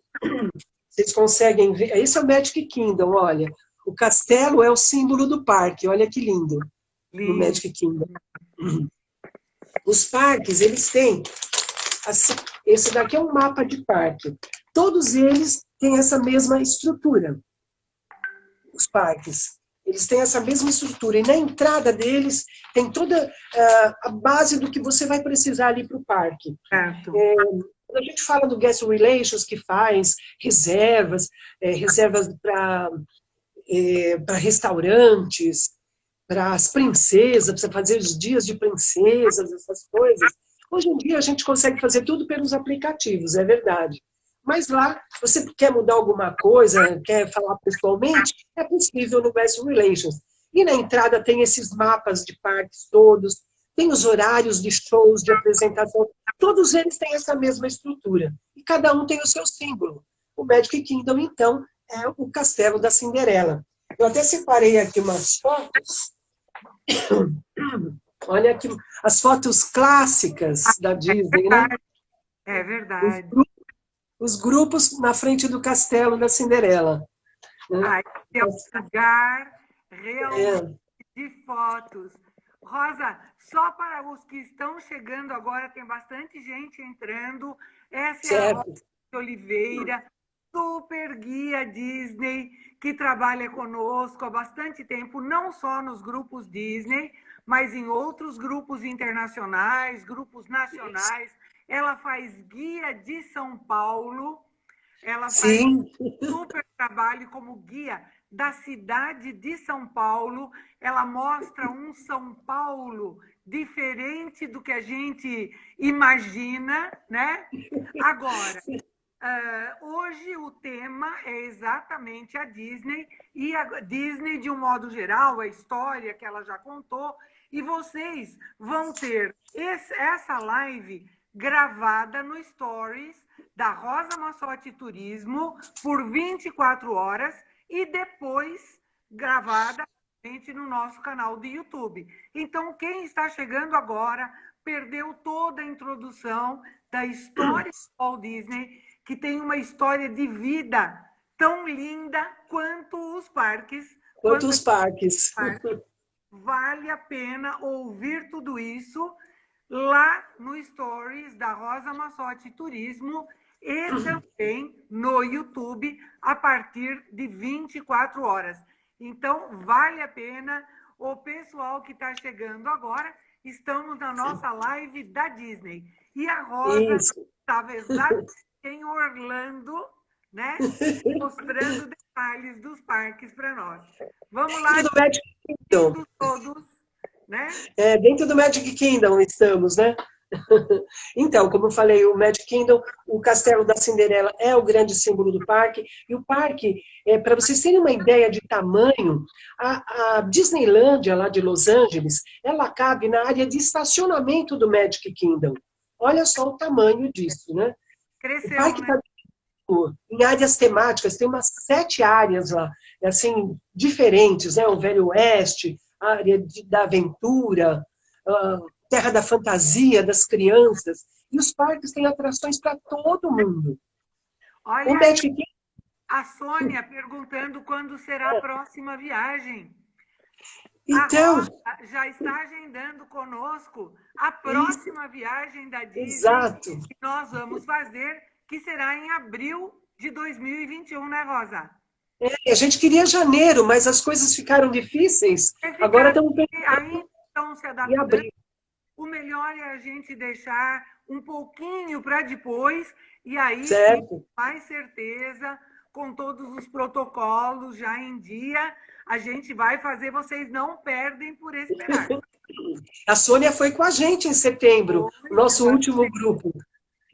vocês conseguem ver, esse é o Magic Kingdom, olha. O castelo é o símbolo do parque, olha que lindo, no Lindo. Magic Kingdom. Os parques, eles têm assim, esse daqui é um mapa de parque. Todos eles têm essa mesma estrutura, os parques. Eles têm essa mesma estrutura. E na entrada deles tem toda a base do que você vai precisar ali para o parque. Certo. Quando a gente fala do Guest Relations, que faz reservas, reservas para restaurantes, para as princesas, para fazer os dias de princesas, essas coisas. Hoje em dia a gente consegue fazer tudo pelos aplicativos, é verdade. Mas lá, você quer mudar alguma coisa, quer falar pessoalmente, é possível no Guest Relations. E na entrada tem esses mapas de parques todos, tem os horários de shows, de apresentação, todos eles têm essa mesma estrutura. E cada um tem o seu símbolo. O Magic Kingdom, então, é o Castelo da Cinderela. Eu até separei aqui umas fotos. Olha aqui, as fotos clássicas da Disney, né? É Os, verdade. gru- os grupos na frente do castelo da Cinderela. Né? Aí é um lugar realmente É, de fotos. Rosa, só para os que estão chegando agora, tem bastante gente entrando. Essa é a Rosa certo. de Oliveira, super guia Disney, que trabalha conosco há bastante tempo, não só nos grupos Disney, mas em outros grupos internacionais, grupos nacionais. Ela faz guia de São Paulo, ela faz Sim, super trabalho como guia da cidade de São Paulo. Ela mostra um São Paulo diferente do que a gente imagina, né? Agora, hoje o tema é exatamente a Disney, e a Disney, de um modo geral, a história que ela já contou, e vocês vão ter essa live gravada no Stories da Rosa Massotti Turismo por 24 horas e depois gravada no nosso canal do YouTube. Então, quem está chegando agora, perdeu toda a introdução da história do Walt Disney, que tem uma história de vida tão linda quanto os parques. Quanto os parques. Vale a pena ouvir tudo isso lá no Stories da Rosa Massotti Turismo e também no YouTube a partir de 24 horas. Então, vale a pena. O pessoal que está chegando agora, estamos na nossa live da Disney. E a Rosa estava exatamente em Orlando, né? Mostrando detalhes dos parques para nós. Vamos lá, do Magic Kingdom. Todos, né? Dentro do Magic Kingdom estamos, né? Então, como eu falei, o Magic Kingdom, o Castelo da Cinderela é o grande símbolo do parque. E o parque, para vocês terem uma ideia de tamanho, a Disneylândia, lá de Los Angeles, ela cabe na área de estacionamento do Magic Kingdom. Olha só o tamanho disso, né? Cresceu, o parque né? Tá em áreas temáticas, tem umas 7 áreas lá, assim, diferentes, né? O Velho Oeste, a área da aventura, Terra da Fantasia, das crianças. E os parques têm atrações para todo mundo. Olha o Magic Kingdom... a Sônia perguntando quando será a próxima viagem. Então, a Rosa já está agendando conosco a próxima viagem da Disney. Exato. Que nós vamos fazer, que será em abril de 2021, né, Rosa? A gente queria janeiro, mas as coisas ficaram difíceis. Agora estamos aí estão se adaptando. O melhor é a gente deixar um pouquinho para depois, e aí, sim, com mais certeza, com todos os protocolos já em dia, a gente vai fazer, vocês não perdem por esperar. A Sônia foi com a gente em setembro, nosso último grupo.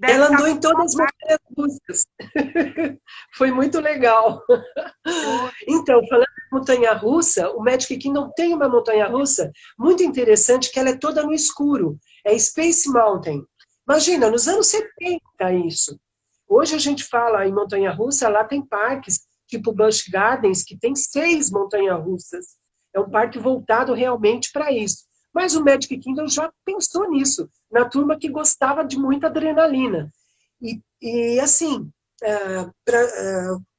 Ela andou em todas as montanhas russas. Foi muito legal. Então, falando em montanha-russa, o Magic Kingdom tem uma montanha-russa muito interessante, que ela é toda no escuro. É Space Mountain. Imagina, nos anos 70 isso. Hoje a gente fala em montanha-russa, lá tem parques, tipo Busch Gardens, que tem 6 montanha-russas. É um parque voltado realmente para isso. Mas o Magic Kingdom já pensou nisso, na turma que gostava de muita adrenalina. E assim,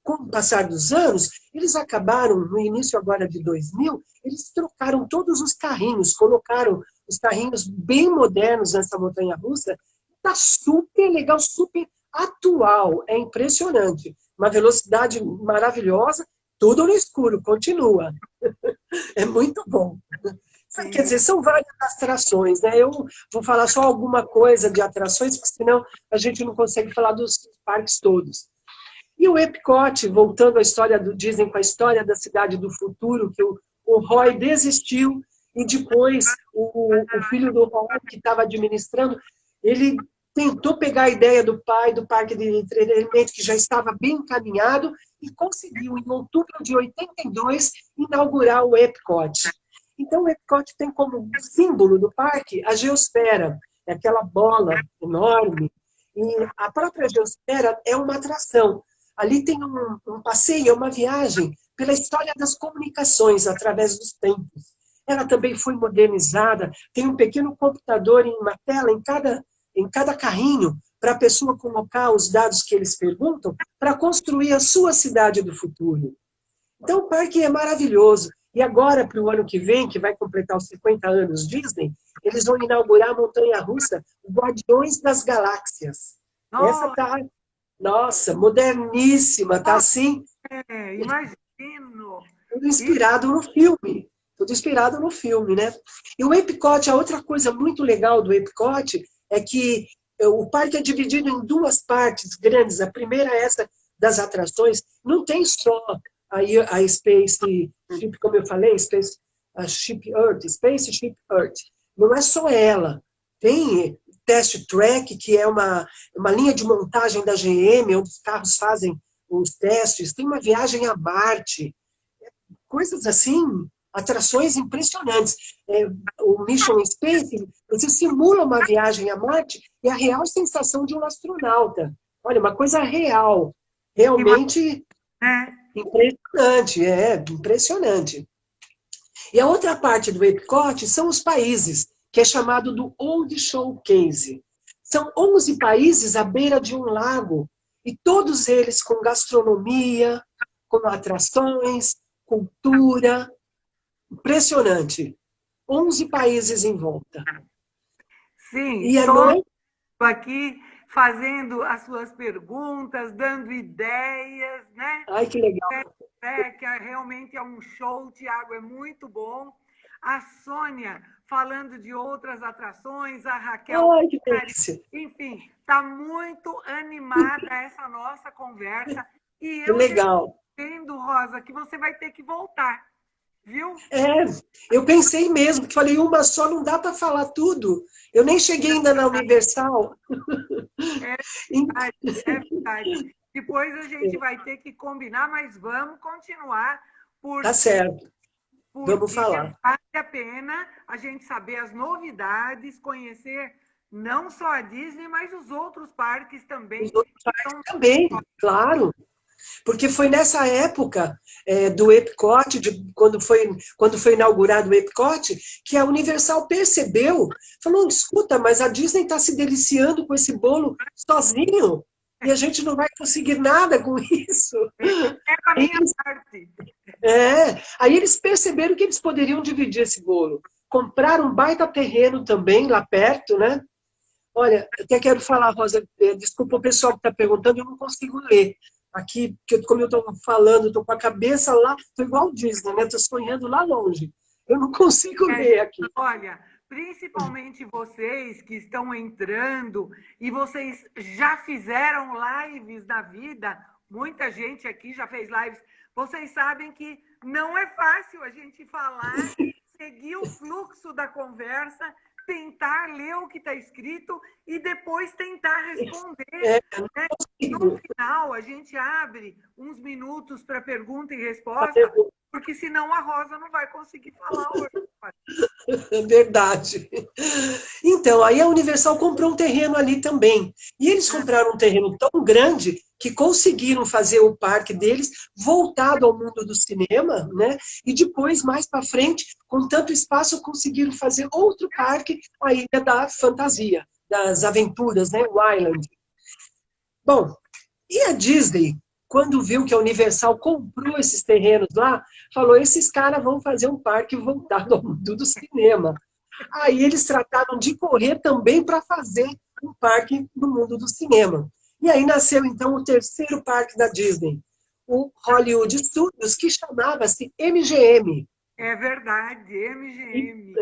com o passar dos anos, eles acabaram, no início agora de 2000, eles trocaram todos os carrinhos, colocaram os carrinhos bem modernos nessa montanha-russa. Está super legal, super atual, é impressionante. Uma velocidade maravilhosa, tudo no escuro, continua. É muito bom. Quer dizer, são várias atrações, né? Eu vou falar só alguma coisa de atrações, porque senão a gente não consegue falar dos parques todos. E o Epcot, voltando à história do Disney com a história da cidade do futuro, que o Roy desistiu, e depois o filho do Roy, que estava administrando, ele tentou pegar a ideia do pai do parque de entretenimento, que já estava bem encaminhado, e conseguiu, em outubro de 82, inaugurar o Epcot. Então, o Epcot tem como símbolo do parque a geosfera, é aquela bola enorme. E a própria geosfera é uma atração. Ali tem um passeio, uma viagem pela história das comunicações através dos tempos. Ela também foi modernizada, tem um pequeno computador em uma tela em cada carrinho, para a pessoa colocar os dados que eles perguntam, para construir a sua cidade do futuro. Então, o parque é maravilhoso. E agora, para o ano que vem, que vai completar os 50 anos Disney, eles vão inaugurar a montanha-russa Guardiões das Galáxias. Essa tá, nossa, moderníssima, tá assim. Imagino. Tudo inspirado no filme. Tudo inspirado no filme, né? E o Epcot, a outra coisa muito legal do Epcot é que o parque é dividido em 2 partes grandes. A primeira é essa das atrações. Não tem só a Space Ship, como eu falei, Space Ship Earth. Não é só ela. Tem Test Track, que é uma linha de montagem da GM, onde os carros fazem os testes. Tem uma viagem a Marte. Coisas assim, atrações impressionantes. O Mission Space, você simula uma viagem a Marte e a real sensação de um astronauta. Olha, uma coisa real. Realmente... impressionante, impressionante. E a outra parte do Epcot são os países. que é chamado do Old Showcase. São 11 países à beira de um lago, e todos eles com gastronomia, com atrações, cultura. Impressionante. 11 países em volta. Sim, E à todos noite... aqui fazendo as suas perguntas, dando ideias, né? Ai, que legal. Que realmente é um show, Tiago, é muito bom. A Sônia falando de outras atrações, a Raquel, Ai, que delícia. enfim, está muito animada essa nossa conversa. E Que eu legal. entendo, Rosa, que você vai ter que voltar, viu? Eu pensei mesmo, que falei, uma só não dá para falar tudo. Eu nem cheguei ainda na Universal. É verdade. Depois a gente vai ter que combinar, mas vamos continuar, Tá certo. porque Vamos falar. vale a pena a gente saber as novidades, conhecer não só a Disney, mas os outros parques também. Os outros parques também, claro. Porque foi nessa época do Epcot, quando foi inaugurado o Epcot, que a Universal percebeu, falou, escuta, mas a Disney está se deliciando com esse bolo sozinho, e a gente não vai conseguir nada com isso. É a minha parte. Aí eles perceberam que eles poderiam dividir esse bolo. Compraram um baita terreno também, lá perto, né? Olha, até quero falar, Rosa, desculpa o pessoal que está perguntando, eu não consigo ler. Aqui, como eu estou falando, estou com a cabeça lá, estou igual o Disney, né? Estou sonhando lá longe. Eu não consigo ler aqui. Olha, principalmente vocês que estão entrando e vocês já fizeram lives na vida, muita gente aqui já fez lives, vocês sabem que não é fácil a gente falar, seguir o fluxo da conversa, tentar ler o que está escrito e depois tentar responder. Né? No final, a gente abre uns minutos para pergunta e resposta, porque senão a Rosa não vai conseguir falar hoje. É verdade. Então, aí a Universal comprou um terreno ali também. E eles compraram um terreno tão grande que conseguiram fazer o parque deles voltado ao mundo do cinema, né? E depois, mais para frente, com tanto espaço, conseguiram fazer outro parque, a Ilha da Fantasia, das Aventuras, né? O Island. Bom, e a Disney, quando viu que a Universal comprou esses terrenos lá, falou, esses caras vão fazer um parque voltado ao mundo do cinema. Aí eles trataram de correr também para fazer um parque no mundo do cinema. E aí nasceu, então, o terceiro parque da Disney, o Hollywood Studios, que chamava-se MGM. É verdade, MGM.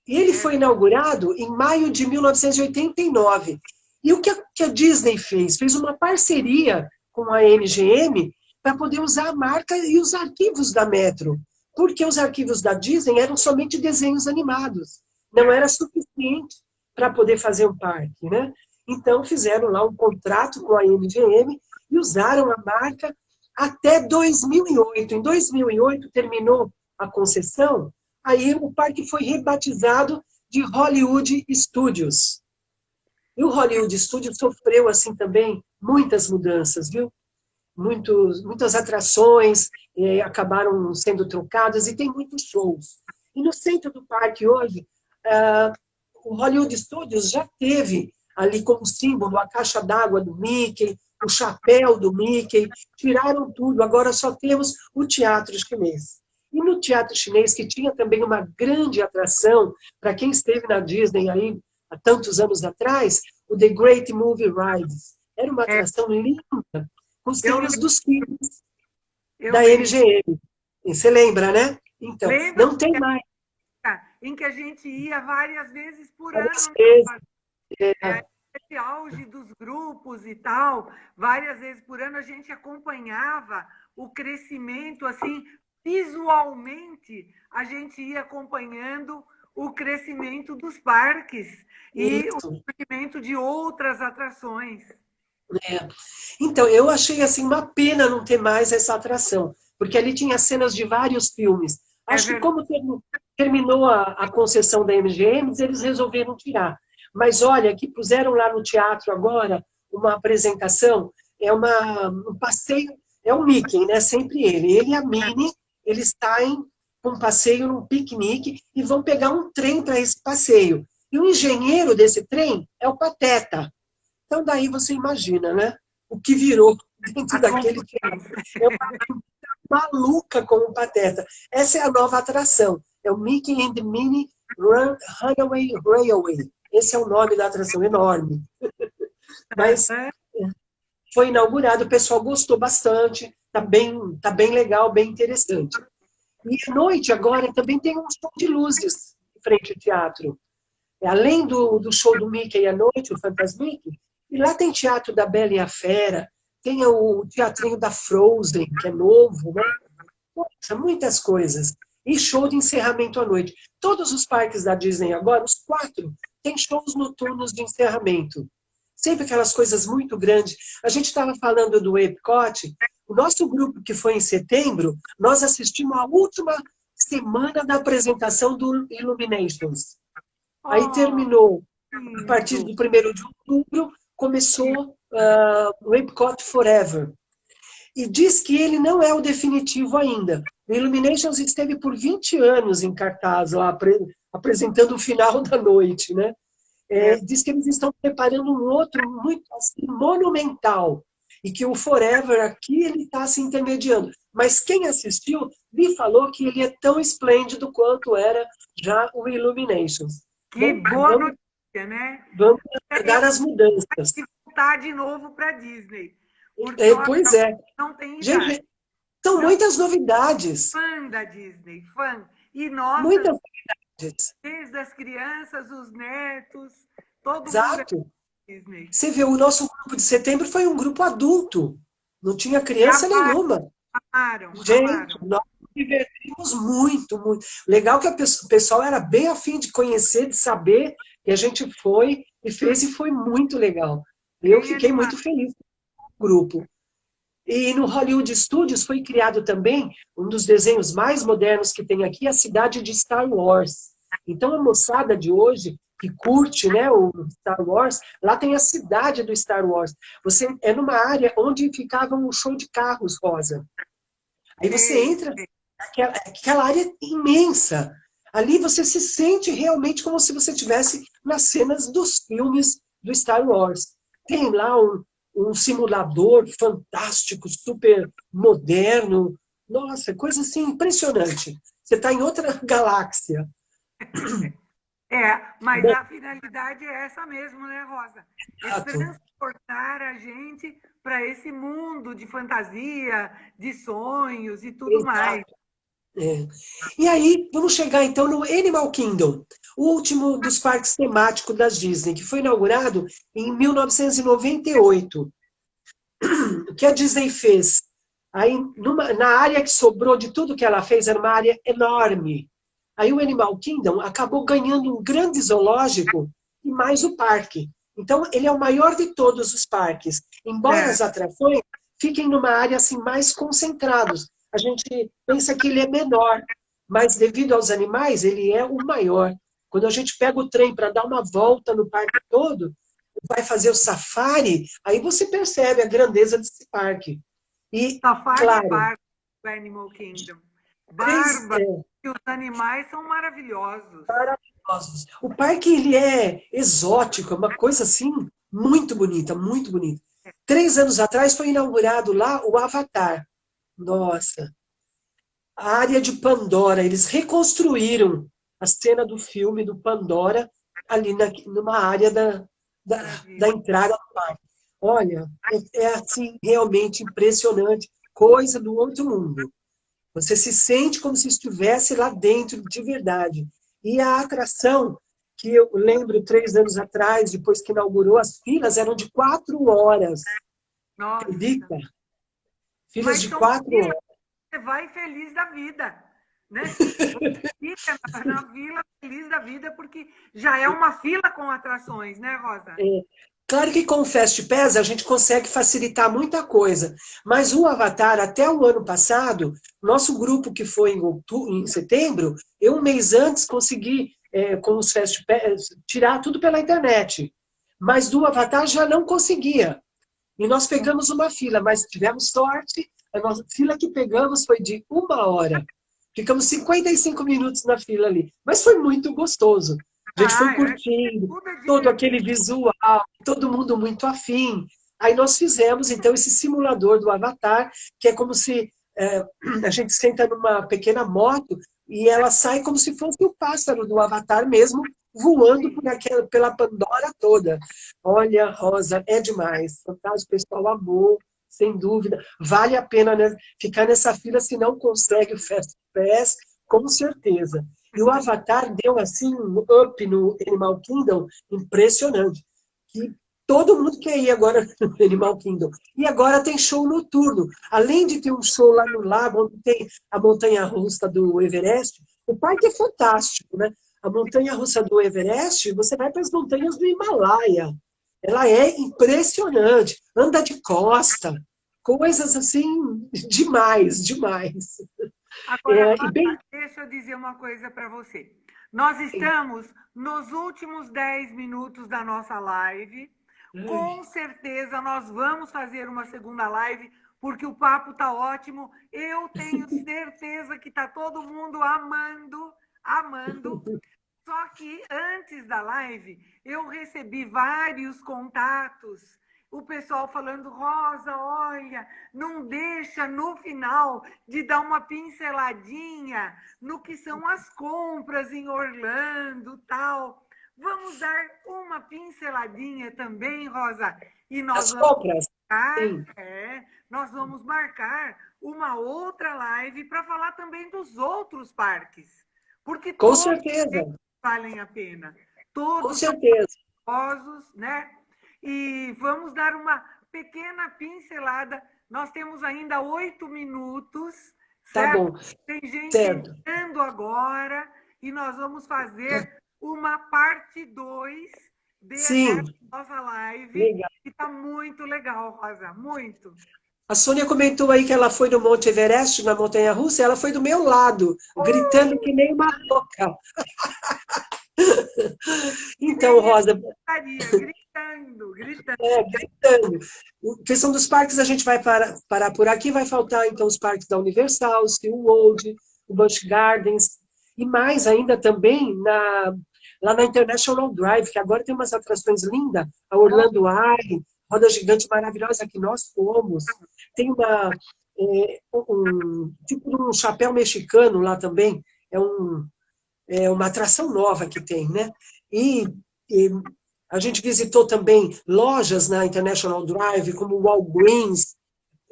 E ele foi inaugurado em maio de 1989. E o que a Disney fez? Fez uma parceria com a MGM para poder usar a marca e os arquivos da Metro. Porque os arquivos da Disney eram somente desenhos animados. Não era suficiente para poder fazer um parque, né? Então, fizeram lá um contrato com a MGM e usaram a marca até 2008. Em 2008, terminou a concessão, aí o parque foi rebatizado de Hollywood Studios. E o Hollywood Studios sofreu, assim, também muitas mudanças, viu? Muitas atrações acabaram sendo trocadas e tem muitos shows. E no centro do parque hoje, o Hollywood Studios já teve ali como símbolo a caixa d'água do Mickey, o chapéu do Mickey, tiraram tudo, agora só temos o teatro chinês. E no teatro chinês, que tinha também uma grande atração, para quem esteve na Disney aí há tantos anos atrás, o The Great Movie Rides. Era uma atração linda, com cenas dos filmes da MGM. Você lembra, né? Então, não tem mais. Em que a gente ia várias vezes por ano. Esse auge dos grupos e tal, várias vezes por ano a gente acompanhava o crescimento, assim, visualmente a gente ia acompanhando o crescimento dos parques e o crescimento de outras atrações. Então, eu achei assim uma pena não ter mais essa atração, porque ali tinha cenas de vários filmes. Acho que como terminou a concessão da MGM, eles resolveram tirar. Mas olha, que puseram lá no teatro agora uma apresentação, um passeio, é o Mickey, né? Sempre ele. Ele e a Minnie, eles saem com um passeio num piquenique e vão pegar um trem para esse passeio. E o engenheiro desse trem é o Pateta. Então, daí você imagina, né? O que virou dentro As daquele trem. É uma maluca com o Pateta. Essa é a nova atração. É o Mickey and the Minnie Runaway Railway. Esse é o nome da atração, enorme. Mas foi inaugurado, o pessoal gostou bastante. Tá bem legal, bem interessante. E à noite, agora, também tem um show de luzes em frente ao teatro. Além do show do Mickey à noite, o Fantasmic, e lá tem teatro da Bela e a Fera, tem o teatrinho da Frozen, que é novo, né? Nossa, muitas coisas. E show de encerramento à noite. Todos os parques da Disney agora, os 4, têm shows noturnos de encerramento. Sempre aquelas coisas muito grandes. A gente estava falando do Epcot, o nosso grupo que foi em setembro, nós assistimos a última semana da apresentação do Illuminations. Aí terminou, a partir do 1º de outubro, começou o Epcot Forever. E diz que ele não é o definitivo ainda. O Illuminations esteve por 20 anos em cartaz, lá, apresentando o final da noite, né? Diz que eles estão preparando um outro muito assim, monumental. E que o Forever aqui ele está se intermediando. Mas quem assistiu me falou que ele é tão esplêndido quanto era já o Illuminations. Que boa notícia, né? Vamos pegar as mudanças. Tem que voltar de novo para a Disney. Pois é. Não tem idade. Gente, são muitas novidades. Fã da Disney, fã. E nós, muitas novidades. Desde as crianças, os netos, todo Exato. mundo é Disney. Você vê, o nosso grupo de setembro foi um grupo adulto. Não tinha criança nenhuma. Gente, nós nos divertimos muito, muito. Legal que o pessoal era bem afim de conhecer, de saber, e a gente foi e fez e foi muito legal. Eu fiquei muito feliz com o grupo. E no Hollywood Studios foi criado também um dos desenhos mais modernos que tem aqui, a cidade de Star Wars. Então a moçada de hoje, que curte, né, o Star Wars, lá tem a cidade do Star Wars. Você é numa área onde ficava um show de carros, Rosa. Aí você entra, aquela área imensa. Ali você se sente realmente como se você estivesse nas cenas dos filmes do Star Wars. Tem lá um simulador fantástico, super moderno. Nossa, coisa assim impressionante. Você está em outra galáxia. Mas a finalidade é essa mesmo, né, Rosa? É transportar a gente para esse mundo de fantasia, de sonhos e tudo mais. E aí, vamos chegar então no Animal Kingdom, o último dos parques temáticos das Disney, que foi inaugurado em 1998. O que a Disney fez? Aí, na área que sobrou de tudo que ela fez, era uma área enorme. Aí o Animal Kingdom acabou ganhando um grande zoológico e mais o parque. Então, ele é o maior de todos os parques. Embora as atrações fiquem numa área assim, mais concentrados. A gente pensa que ele é menor, mas devido aos animais, ele é o maior. Quando a gente pega o trem para dar uma volta no parque todo, vai fazer o safari, aí você percebe a grandeza desse parque. E, safari claro, parque do Animal Kingdom. Bárbaro. E os animais são maravilhosos. Maravilhosos. O parque, ele é exótico, é uma coisa assim, muito bonita, muito bonita. 3 anos atrás foi inaugurado lá o Avatar. Nossa. A área de Pandora, eles reconstruíram a cena do filme do Pandora ali numa área da entrada do parque. Olha, é assim, realmente impressionante, coisa do outro mundo. Você se sente como se estivesse lá dentro de verdade. E a atração, que eu lembro 3 anos atrás, depois que inaugurou, as filas eram de 4 horas. Nossa. Acredita? Filas de 4 horas. Você vai feliz da vida, né? Você fica na fila feliz da vida, porque já é uma fila com atrações, né, Rosa? Claro que com o Fast Pass a gente consegue facilitar muita coisa, mas o Avatar, até o ano passado, nosso grupo que foi em setembro, eu 1 mês antes consegui, com os Fast Pass, tirar tudo pela internet. Mas do Avatar já não conseguia. E nós pegamos uma fila, mas tivemos sorte, a nossa fila que pegamos foi de 1 hora. Ficamos 55 minutos na fila ali. Mas foi muito gostoso. A gente foi É curtindo tudo é todo divertido. aquele visual, todo mundo muito afim. Aí nós fizemos, então, esse simulador do Avatar, que é como se a gente senta numa pequena moto e ela sai como se fosse o pássaro do Avatar mesmo, voando pela Pandora toda. Olha, Rosa, é demais. Fantástico, o pessoal amou, sem dúvida. Vale a pena, né, ficar nessa fila se não consegue o Fast Pass, com certeza. E o Avatar deu assim um up no Animal Kingdom impressionante. Que todo mundo quer ir agora no Animal Kingdom. E agora tem show noturno. Além de ter um show lá no lago, onde tem a montanha-russa do Everest, o parque é fantástico, né? A montanha-russa do Everest, você vai para as montanhas do Himalaia. Ela é impressionante. Anda de costa. Coisas assim, demais, demais. Agora, E bem. deixa eu dizer uma coisa para você. Nós estamos nos últimos 10 minutos da nossa live. Com certeza nós vamos fazer uma segunda live, porque o papo tá ótimo. Eu tenho certeza que tá todo mundo amando, amando. Só que antes da live, eu recebi vários contatos. O pessoal falando, Rosa, olha, não deixa no final de dar uma pinceladinha no que são as compras em Orlando, tal. Vamos dar uma pinceladinha também, Rosa, e nós As vamos compras, marcar, sim, nós vamos marcar uma outra live para falar também dos outros parques, porque com todos certeza, valem a pena. com Todos são certeza. famosos, né? E vamos dar uma pequena pincelada. Nós temos ainda 8 minutos, Tá certo? bom, Tem gente certo. entrando agora e nós vamos fazer uma parte 2 Sim, dessa nossa live. legal. E está muito legal, Rosa, muito. A Sônia comentou aí que ela foi no Monte Everest, na montanha-russa, e ela foi do meu lado, gritando que nem uma louca. Então, Nem Rosa, estaria gritando, gritando. gritando. A questão dos parques, a gente vai parar por aqui, vai faltar, então, os parques da Universal, o SeaWorld, o Busch Gardens, e mais ainda também lá na International Drive, que agora tem umas atrações lindas, a Orlando Eye, roda gigante maravilhosa que nós fomos. Tem tipo um chapéu mexicano lá também, é uma atração nova que tem, né? E a gente visitou também lojas na International Drive, como o Walgreens,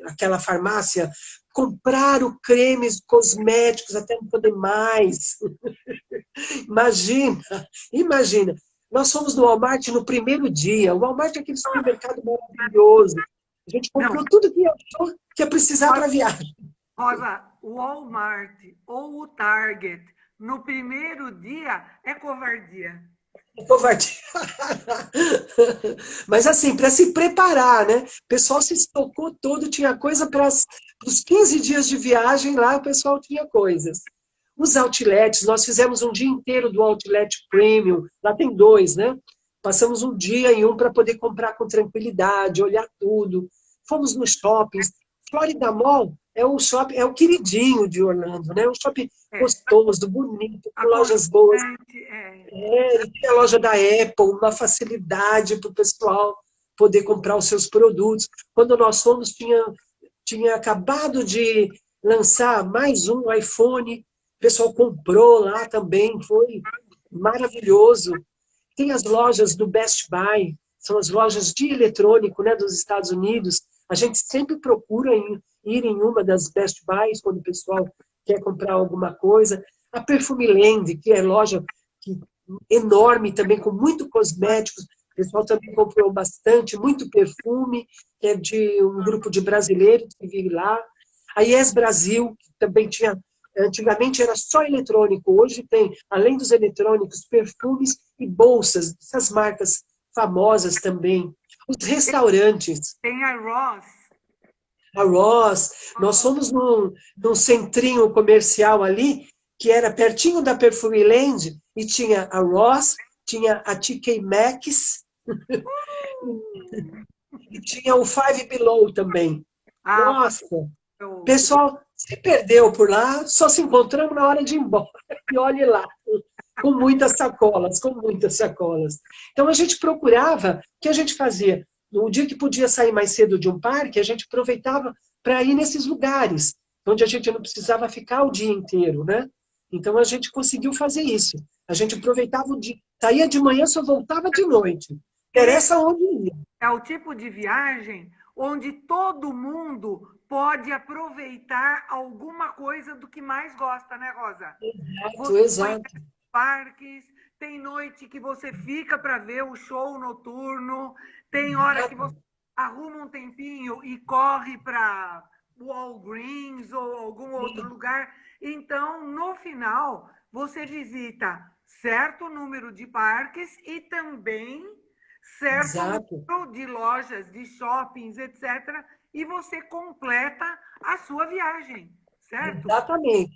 aquela farmácia, compraram cremes, cosméticos, até não poder mais. Imagina, imagina. Nós fomos no Walmart no primeiro dia. O Walmart é aquele supermercado maravilhoso. A gente Não, comprou tudo que achou que ia precisar para a viagem. Rosa, o Walmart ou o Target no primeiro dia é covardia. Covardia. Mas assim, para se preparar, né? O pessoal se estocou todo, tinha coisa para os 15 dias de viagem lá, o pessoal tinha coisas. Os outlets, nós fizemos um dia inteiro do Outlet Premium, lá tem 2, né? Passamos um dia em um para poder comprar com tranquilidade, olhar tudo. Fomos nos shoppings. Florida Mall é o shopping, é o queridinho de Orlando, né? Um shopping É, gostoso, bonito, com lojas boas. aconchegante, é. Ele tem a loja da Apple, uma facilidade para o pessoal poder comprar os seus produtos. Quando nós fomos, tinha acabado de lançar mais um iPhone, o pessoal comprou lá também, foi maravilhoso. Tem as lojas do Best Buy, são as lojas de eletrônico, né, dos Estados Unidos. A gente sempre procura ir em uma das Best Buys quando o pessoal quer comprar alguma coisa. A Perfumeland, que é loja enorme também, com muito cosméticos. O pessoal também comprou bastante, muito perfume, que é de um grupo de brasileiros que vive lá. A Yes Brasil, que também tinha, antigamente era só eletrônico, hoje tem, além dos eletrônicos, perfumes e bolsas, essas marcas famosas também. Os restaurantes, Tem a Ross. a Ross, nós fomos num centrinho comercial ali, que era pertinho da Perfumeland, e tinha a Ross, tinha a TK Maxx, e tinha o Five Below também. Ah, Nossa, o eu, pessoal se perdeu por lá, só se encontramos na hora de ir embora. E olhe lá. Com muitas sacolas, com muitas sacolas. Então a gente procurava, o que a gente fazia? No dia que podia sair mais cedo de um parque, a gente aproveitava para ir nesses lugares, onde a gente não precisava ficar o dia inteiro, né? Então a gente conseguiu fazer isso. A gente aproveitava o dia, saía de manhã, só voltava de noite. Interessa onde ia. É o tipo de viagem onde todo mundo pode aproveitar alguma coisa do que mais gosta, né, Rosa? Exato, Você conhece exato. parques, tem noite que você fica para ver o show noturno, tem hora que você arruma um tempinho e corre para Walgreens ou algum outro lugar. Então, no final, você visita certo número de parques e também certo Exato. número de lojas, de shoppings, etc. E você completa a sua viagem, certo? Exatamente.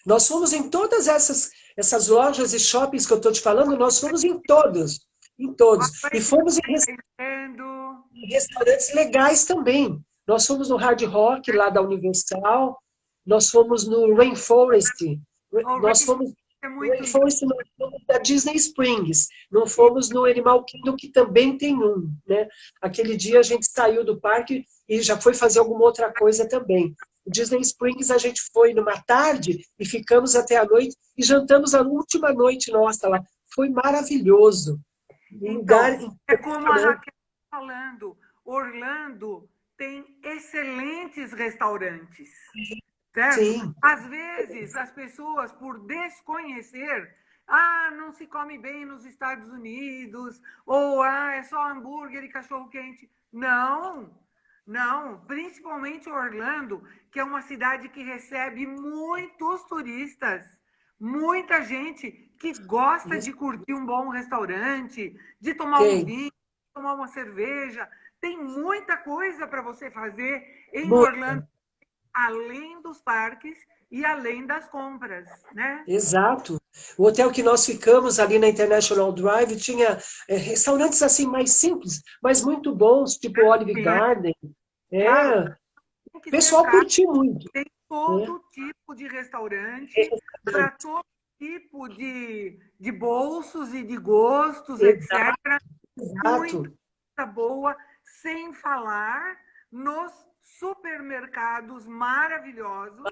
Nós fomos em todas essas lojas e shoppings que eu estou te falando, nós fomos em todos. Em todos. E fomos em restaurantes legais também. Nós fomos no Hard Rock, lá da Universal. Nós fomos no Rainforest. Nós fomos É no muito Rainforest, nós fomos da Disney Springs. Não fomos no Animal Kingdom, que também tem um, né? Aquele dia a gente saiu do parque e já foi fazer alguma outra coisa também. O Disney Springs a gente foi numa tarde e ficamos até a noite e jantamos a última noite nossa lá. Foi maravilhoso. Um lugar Então, é como a impressionante. Raquel está falando, Orlando tem excelentes restaurantes, certo? Sim, Às vezes, as pessoas, por desconhecer, não se come bem nos Estados Unidos, ou é só hambúrguer e cachorro-quente. Não, não, principalmente Orlando, que é uma cidade que recebe muitos turistas, muita gente que gosta de curtir um bom restaurante, de tomar um tem. vinho, tomar uma cerveja. Tem muita coisa para você fazer em Muito. Orlando, além dos parques e além das compras, né? Exato. O hotel que nós ficamos ali na International Drive tinha restaurantes assim mais simples, mas muito bons, tipo Olive Sim, Garden. É, claro, o tem que ser pessoal caro. curtiu muito, Tem né? todo tipo de restaurante, para todo tipo de bolsos e de gostos, Exato, etc. Muita exato. coisa boa, sem falar nos supermercados maravilhosos,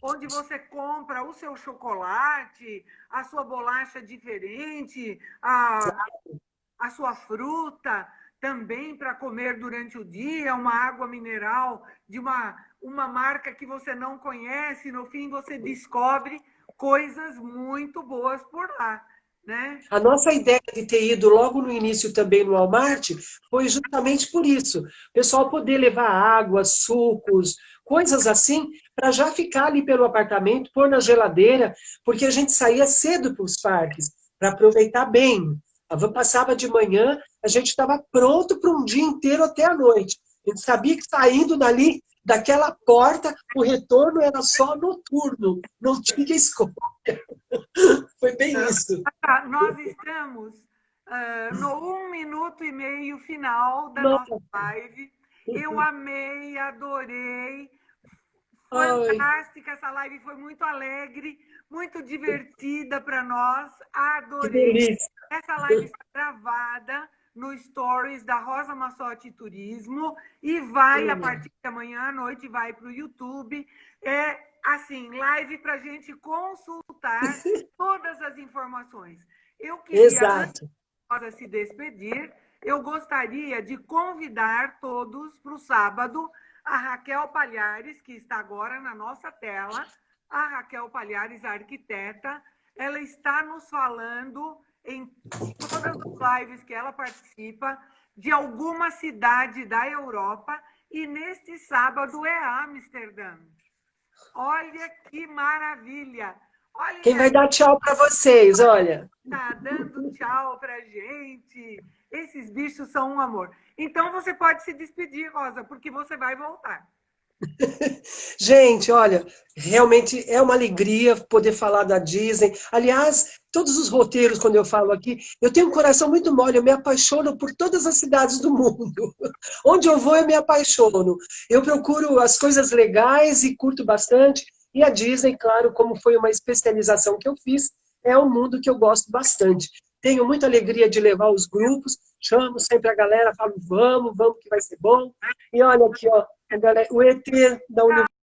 onde você compra o seu chocolate, a sua bolacha diferente, a sua fruta, também para comer durante o dia, uma água mineral de uma marca que você não conhece, no fim você descobre coisas muito boas por lá, né? A nossa ideia de ter ido logo no início também no Walmart foi justamente por isso. O pessoal poder levar água, sucos, coisas assim, para já ficar ali pelo apartamento, pôr na geladeira, porque a gente saía cedo para os parques, para aproveitar bem. A van passava de manhã, a gente estava pronto para um dia inteiro até a noite. A gente sabia que saindo dali, daquela porta, o retorno era só noturno, não tinha escolha. Foi bem isso. Nós estamos no 1 minuto e meio final da nossa Nossa, live. Eu amei, adorei. ai, Fantástica, essa live foi muito alegre, muito divertida para nós. que Adorei. delícia. Essa live está gravada no Stories da Rosa Massotti Turismo e vai, a partir de amanhã à noite, vai para o YouTube. É assim, live para a gente consultar todas as informações. Eu queria, antes Exato. de Rosa se despedir, eu gostaria de convidar todos para o sábado a Raquel Palhares, que está agora na nossa tela, a Raquel Palhares, a arquiteta, ela está nos falando em todas as lives que ela participa de alguma cidade da Europa e neste sábado é Amsterdã. Olha que maravilha! Quem vai Olha, dar tchau para vocês, olha. tá dando tchau pra gente. Esses bichos são um amor. Então você pode se despedir, Rosa, porque você vai voltar. Gente, olha, realmente é uma alegria poder falar da Disney. Aliás, todos os roteiros, quando eu falo aqui, eu tenho um coração muito mole, eu me apaixono por todas as cidades do mundo. Onde eu vou, eu me apaixono. Eu procuro as coisas legais e curto bastante. E a Disney, claro, como foi uma especialização que eu fiz, é um mundo que eu gosto bastante. Tenho muita alegria de levar os grupos, chamo sempre a galera, falo, vamos que vai ser bom. E olha aqui, ó, a galera, o ET da Universidade